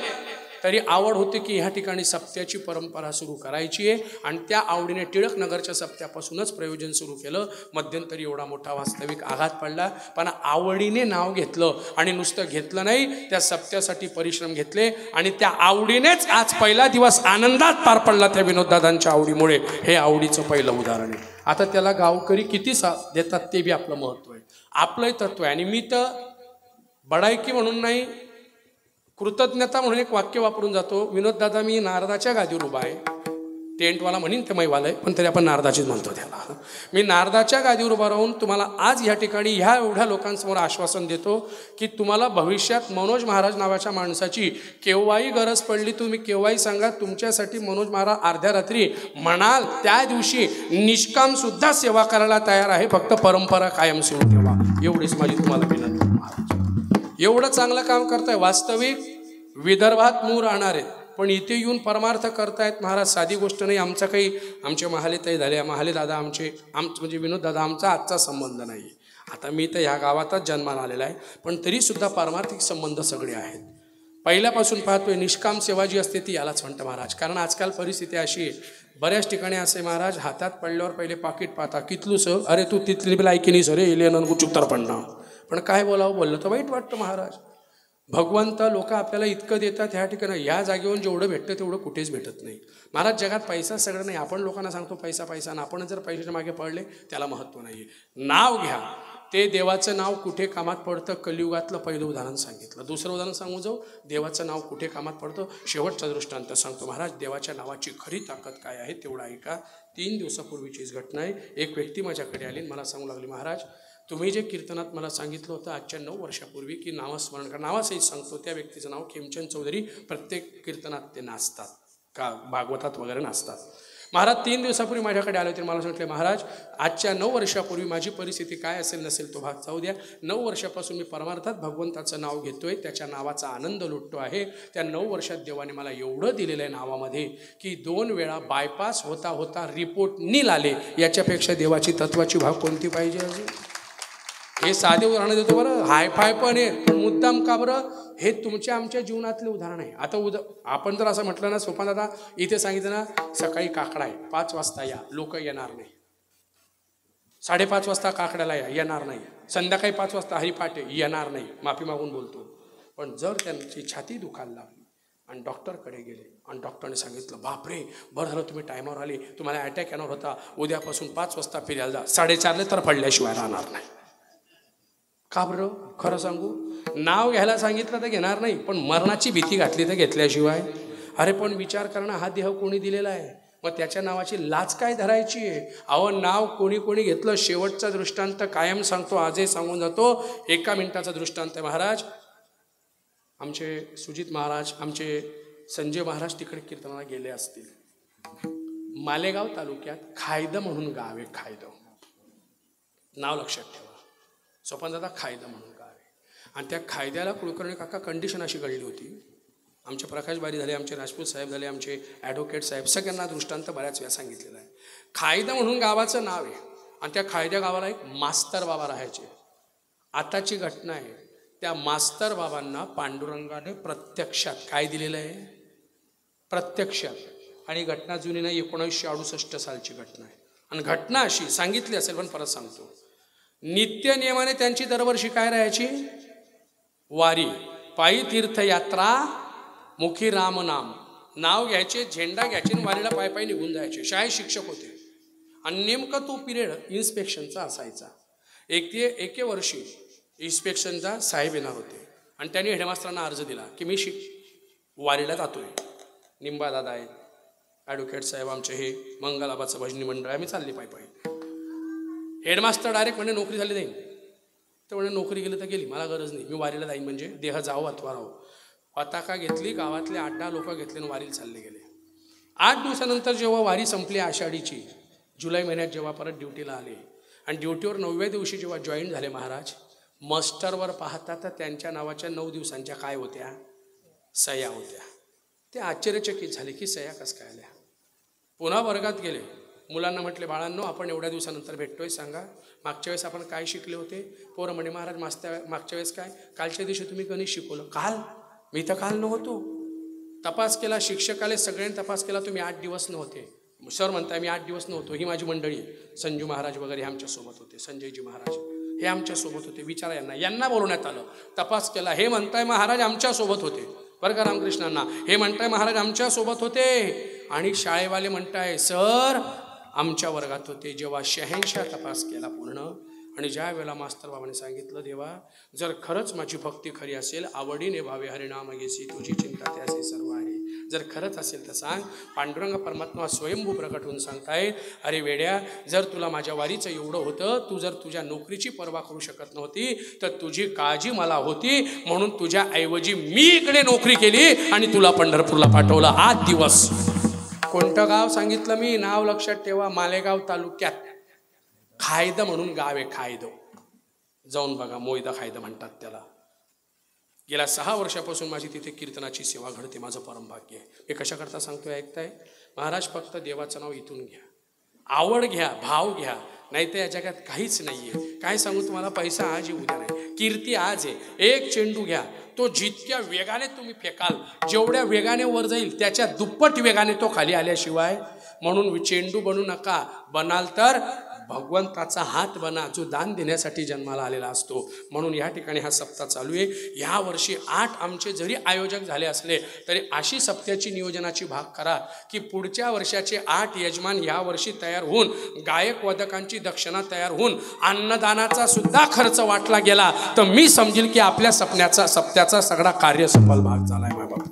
तरी आवड होती की ह्या ठिकाणी सप्त्याची परंपरा सुरू करायची आहे आणि त्या आवडीने टिळक नगरच्या सप्त्यापासूनच प्रयोजन सुरू केलं. मध्यंतरी एवढा मोठा वास्तविक आघात पडला, पण आवडीने नाव घेतलं आणि नुसतं घेतलं नाही, त्या सप्त्यासाठी परिश्रम घेतले आणि त्या आवडीनेच आज पहिला दिवस आनंदात पार पडला त्या विनोददादांच्या आवडीमुळे. हे आवडीचं पहिलं उदाहरण आहे. आता त्याला गावकरी किती साथ देतात ते बी आपलं महत्त्व आहे, आपलंही तत्व आहे. आणि मी तर बडायकी म्हणून नाही, कृतज्ञता म्हणून एक वाक्य वापरून जातो. विनोददादा, मी नारदाच्या गादीवर उभा आहे. टेंटवाला म्हणीन ते मैवाला आहे, पण तरी आपण नारदाचीच म्हणतो त्याला. मी नारदाच्या गादीवर उभा राहून तुम्हाला आज ह्या ठिकाणी ह्या एवढ्या लोकांसमोर आश्वासन देतो की तुम्हाला भविष्यात मनोज महाराज नावाच्या माणसाची केव्हाही गरज पडली, तुम्ही केव्हाही सांगा, तुमच्यासाठी मनोज महाराज अर्ध्या रात्री म्हणाल त्या दिवशी निष्काम सुद्धा सेवा करायला तयार आहे. फक्त परंपरा कायम सुरू ठेवा, एवढीच माझी तुम्हाला विनंती. महाराज एवढं चांगलं काम करताय. वास्तविक विदर्भात मूळ राहणार आहेत, पण इथे येऊन परमार्थ करतायत महाराज. साधी गोष्ट नाही. आमचा काही आमचे महालेताई झाले, महाले दादा आमचे म्हणजे विनोद दादा आमचा आजचा संबंध नाही. आता मी तर ह्या गावातच जन्माला आलेला आहे, पण तरीसुद्धा पारमार्थिक संबंध सगळे आहेत. पहिल्यापासून पाहतोय निष्काम सेवा जी असते ती यालाच म्हणतं महाराज. कारण आजकाल परिस्थिती अशी आहे, बऱ्याच ठिकाणी असे महाराज, हातात पडल्यावर पहिले पाकिट पाहता, कितलू सर, अरे तू तिथली बी लायकी नाही सर, इलेन गुचुकतर पडणार. पण काय बोलावं, बोललं तर वाईट वाटतं महाराज. भगवंत लोक आपल्याला इतकं देतात ह्या ठिकाणी, या जागेवरून जेवढं भेटतं तेवढं कुठेच भेटत नाही महाराज. जगात पैसा सगळं नाही. आपण लोकांना सांगतो पैसा पैसा, आणि आपण जर पैशाच्या मागे पडले त्याला महत्त्व नाही आहे. नाव घ्या, ते देवाचं नाव कुठे कामात पडतं, कलियुगातलं पहिलं उदाहरण सांगितलं. दुसरं उदाहरण सांगू जाऊ, देवाचं नाव कुठे कामात पडतं, शेवटचा दृष्टांत सांगतो महाराज. देवाच्या नावाची खरी ताकद काय आहे तेवढं ऐका. 3 दिवसापूर्वीचीच घटना आहे. एक व्यक्ती माझ्याकडे आली, मला सांगू लागली, महाराज तुम्ही जे कीर्तनात मला सांगितलं होतं आजच्या 9 वर्षापूर्वी की नामस्मरण करा, नावासहित सांगतो, त्या व्यक्तीचं नाव खेमचंद चौधरी. प्रत्येक कीर्तनात ते नाचतात, का भागवतात वगैरे नाचतात. महाराज 3 दिवसापूर्वी माझ्याकडे आले होते, मला सांगितले, महाराज आजच्या 9 वर्षापूर्वी माझी परिस्थिती काय असेल नसेल तो भाग जाऊ द्या, 9 वर्षापासून मी परमार्थात भगवंताचं नाव घेतोय, त्याच्या नावाचा आनंद लुटतो आहे. त्या 9 वर्षात देवाने मला एवढं दिलेलं आहे नावामध्ये की 2 वेळा बायपास होता होता रिपोर्ट नील आले. याच्यापेक्षा देवाची तत्वाची भाग कोणती पाहिजे अजून? हे साधे उदाहरणं देतो बरं, हायफाय पण आहे, पण मुद्दाम का बरं, हे तुमच्या आमच्या जीवनातले उदाहरण आहे. आता आपण जर असं म्हटलं ना, सोपान दादा इथे सांगितलं ना, सकाळी काकडा आहे 5 वाजता या, लोक येणार नाही. 5:30 वाजता काकड्याला या, येणार नाही. संध्याकाळी 5 वाजता हरिपाठ आहे, येणार नाही. माफी मागून बोलतो. पण जर त्यांची छाती दुखायला लागली आणि डॉक्टरकडे गेले आणि डॉक्टरने सांगितलं, बापरे बरं झालं तुम्ही टायमावर आले, तुम्हाला अटॅक येणार होता, उद्यापासून 5 वाजता फिरायला जा, 4:30 तर पडल्याशिवाय राहणार नाही. का बरं? खरं सांगू, नाव घ्यायला सांगितलं तर घेणार नाही, पण मरणाची भीती घातली तर घेतल्याशिवाय. अरे पण विचार करणं, हा देह कोणी दिलेला आहे, मग त्याच्या नावाची लाज काय धरायची आहे? अहो नाव कोणी कोणी घेतलं. शेवटचा दृष्टांत कायम सांगतो, आजही सांगून जातो. 1 मिनिटाचा दृष्टांत आहे महाराज. आमचे सुजित महाराज, आमचे संजय महाराज तिकडे कीर्तनाला गेले असतील. मालेगाव तालुक्यात खायद म्हणून गाव आहे. खायद नाव लक्षात ठेवा. सोपान दादा खायद म्हणून गाव आहे. आणि त्या खायद्याला कुलकर्णी काका कंडिशन अशी घडली होती. आमचे प्रकाश बारी झाले, आमचे राजपूत साहेब झाले, आमचे ॲडव्होकेट साहेब, सगळ्यांना दृष्टांत बऱ्याच वेळा सांगितलेला आहे. खायदा म्हणून गावाचं नाव आहे आणि त्या खायद्या गावाला एक मास्तर बाबा राहायचे. आताची घटना आहे, त्या मास्तर बाबांना पांडुरंगाने प्रत्यक्षात काय दिलेलं आहे? प्रत्यक्षात. आणि घटना जुनी नाही, 1968 सालची घटना आहे. आणि घटना अशी सांगितली असेल, पण परत सांगतो. नित्य नियमाने त्यांची दरवर्षी काय राहायची? वारी, पायी तीर्थयात्रा, मुखी राम नाम. नाव घ्यायचे, झेंडा घ्यायचे, वारीला पायी पायी निघून जायचे. शाळेत शिक्षक होते आणि नेमका तो पिरियड इन्स्पेक्शनचा असायचा. एके वर्षी इन्स्पेक्शनचा साहेब येणार होते आणि त्यांनी हेडमास्टरांना अर्ज दिला की मी वारीला जातोय. निंबा दादा आहेत, ॲडव्होकेट साहेब आमचे, हे मंगलाबाचं भजनी मंडळ, आम्ही चालले पायी पायी. हेडमास्टर डायरेक्ट म्हणजे नोकरी झाली नाही, तर म्हणजे नोकरी गेली तर गेली, मला गरज नाही, मी वारीला जाईन, म्हणजे देह जावो अथवा राहो. पताका घेतली, गावातले 8-10 लोक घेतले आणि वारीला चालले गेले. 8 दिवसानंतर जेव्हा वारी संपली आषाढीची, जुलै महिन्यात जेव्हा परत ड्युटीला आले आणि ड्युटीवर 9व्या दिवशी जेव्हा जॉईन झाले महाराज, मस्टरवर पाहता तर त्यांच्या नावाच्या 9 दिवसांच्या काय होत्या? सह्या होत्या. ते आश्चर्यचकित झाले की सह्या कसं काय आल्या. पुन्हा वर्गात गेले, मुलांना म्हटले, बाळांनो आपण एवढ्या दिवसानंतर भेटतोय, सांगा मागच्या वेळेस आपण काय शिकले होते? पोरं म्हणे, महाराज मागच्या वेळेस काय? कालच्या दिवशी तुम्ही गणित शिकवलं. काल? मी तर काल नव्हतो. तपास केला, शिक्षकाले सगळ्यांनी तपास केला, तुम्ही 8 दिवस नव्हते. सर म्हणताय मी 8 दिवस नव्हतो. ही माझी मंडळी आहे, संजू महाराज वगैरे हे आमच्यासोबत होते, संजयजी महाराज हे आमच्यासोबत होते. विचारा यांना बोलवण्यात आलं. तपास केला, हे म्हणताय महाराज आमच्यासोबत होते बरं का, रामकृष्णांना हे म्हणताय महाराज आमच्यासोबत होते. आणि शाळेवाले म्हणताय सर आमच्या वर्गात होते. जेव्हा 86 तपास केला पूर्ण, आणि ज्या वेळेला मास्तर बाबांनी सांगितलं देवा जर खरंच माझी भक्ती खरी असेल, आवडीने भावे हरिनाम घेसी तुझी चिंता त्याचे सर्व आहे, जर खरंच असेल तर सांग. पांडुरंग परमात्मा स्वयंभू प्रकट होऊन सांगताय अरे वेड्या, जर तुला माझ्या वारीचं एवढं होतं, तू जर तुझ्या नोकरीची पर्वा करू शकत नव्हती तर तुझी काळजी मला होती, म्हणून तुझ्या ऐवजी मी इकडे नोकरी केली आणि तुला पंढरपूरला पाठवलं. 8 दिवस. कोणतं गाव सांगितलं मी, नाव लक्षात ठेवा, मालेगाव तालुक्यात खायद म्हणून गाव आहे. खायद जाऊन बघा, मोयदा खायद म्हणतात त्याला. गेल्या 6 वर्षापासून माझी तिथे कीर्तनाची सेवा घडते. माझं परमभाग्य आहे. हे कशा करता सांगतोय ऐकताय महाराज, फक्त देवाचं नाव इथून घ्या, आवड घ्या, भाव घ्या, नाही तर या जगात काहीच नाही आहे. काय सांगू तुम्हाला, पैसा आज आहे उद्या नाही, कीर्ती आज आहे. एक चेंडू घ्या, तो जितक्या वेगाने तुम्ही फेकाल, जेवढ्या वेगाने वर जाईल त्याच्या दुप्पट वेगाने तो खाली आल्याशिवाय. म्हणून चेंडू बनू नका, बनाल तर भगवंताचा हात बना, जो दान देण्यासाठी जन्माला आलेला असतो. म्हणून या ठिकाणी हा सप्ताह चालू आहे. या वर्षी 8 आमचे जरी आयोजक झाले असले तरी अशी सप्त्याची नियोजनाची भाग करा की पुढच्या वर्षाचे 8 यजमान या वर्षी तयार होऊन, गायक वादकांची दक्षिणा तयार होऊन, अन्नदानाचा सुद्धा खर्च वाटला गेला तर मी समजेल की आपल्या सप्त्याचा सगळा कार्य सफल भाग झालाय. बाबा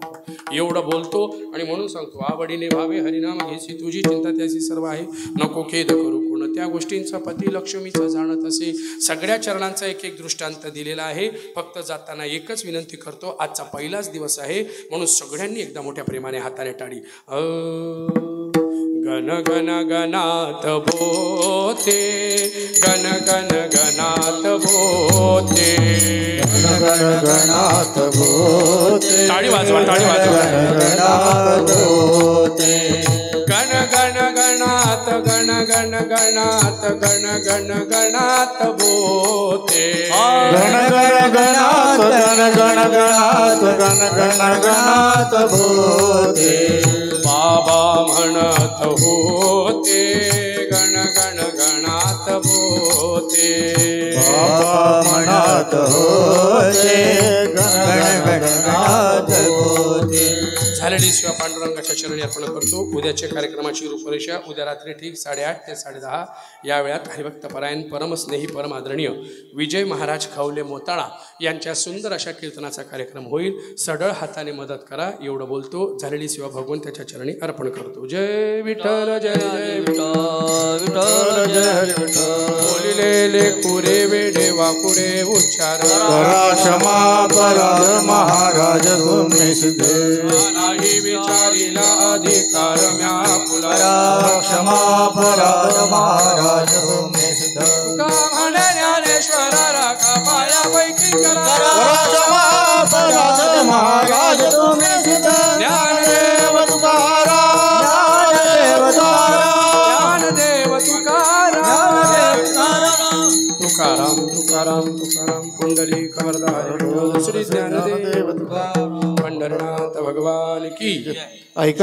एवढं बोलतो आणि म्हणून सांगतो आवडीने भावे हरिनाम घेसी तुझी चिंता त्याची सर्व आहे, नको खेद करू कोण, त्या गोष्टींचा पती लक्ष्मीचा जाणत असे. सगळ्या चरणांचा एक एक दृष्टांत दिलेला आहे. फक्त जाताना एकच विनंती करतो, आजचा पहिलाच दिवस आहे म्हणून सगळ्यांनी एकदा मोठ्या प्रेमाने हाताने टाळी. गण गण गणात बोते, गण गण गणात बोते, गण गण गणात बोते, टाळी वाजवा, टाळी वाजवा. गणात बोते, गण गण गणात, गण गण गणात, गण गण गणात बोते, गण गण गणात, गण गण गणात, गण गण गणात बोते. बाबा म्हणत होते गण गण गणात बोते, बाबा म्हणत होते गण गण गणात बोते. झालेली सेवा पांडुरंगाच्या चरणी अर्पण करतो. उद्याच्या कार्यक्रमाची रूपरेषा उद्या रात्री ठीक 8:30 ते 10:30 या वेळात हरिभक्त परायण परमस्नेही परम आदरणीय विजय महाराज खावले मोताळा यांच्या सुंदर अशा कीर्तनाचा कार्यक्रम होईल. सडळ हाताने मदत करा एवढं बोलतो. झालेली सेवा भगवंताच्या चरणी अर्पण करतो. जय विठ्ठल जय जय विठ्ठल, विठ्ठल जय विठ्ठल. बोलिलेले कुरे वेडे वाकुडे उच्चार करा क्षमा पराध महाराज तुम्ही सिद्धे. नाही विचारिला अधिकार म्या पुला, करा क्षमा पराध महाराज तुम्ही सिद्ध. का म्हणे ज्ञानेश्वरा राखा पायापैकी करा, करा क्षमा पराध महाराज तुम्ही सिद्ध. ज्ञानदेव तुकाराम, ज्ञानदेव तुकाराम, ज्ञानदेव तुकाराम, तुकाराम तुकाराम तुकाराम. कुंडली खबरदार श्री ज्ञानदेव तुकाराम. पंढरनाथ भगवान की. ऐका.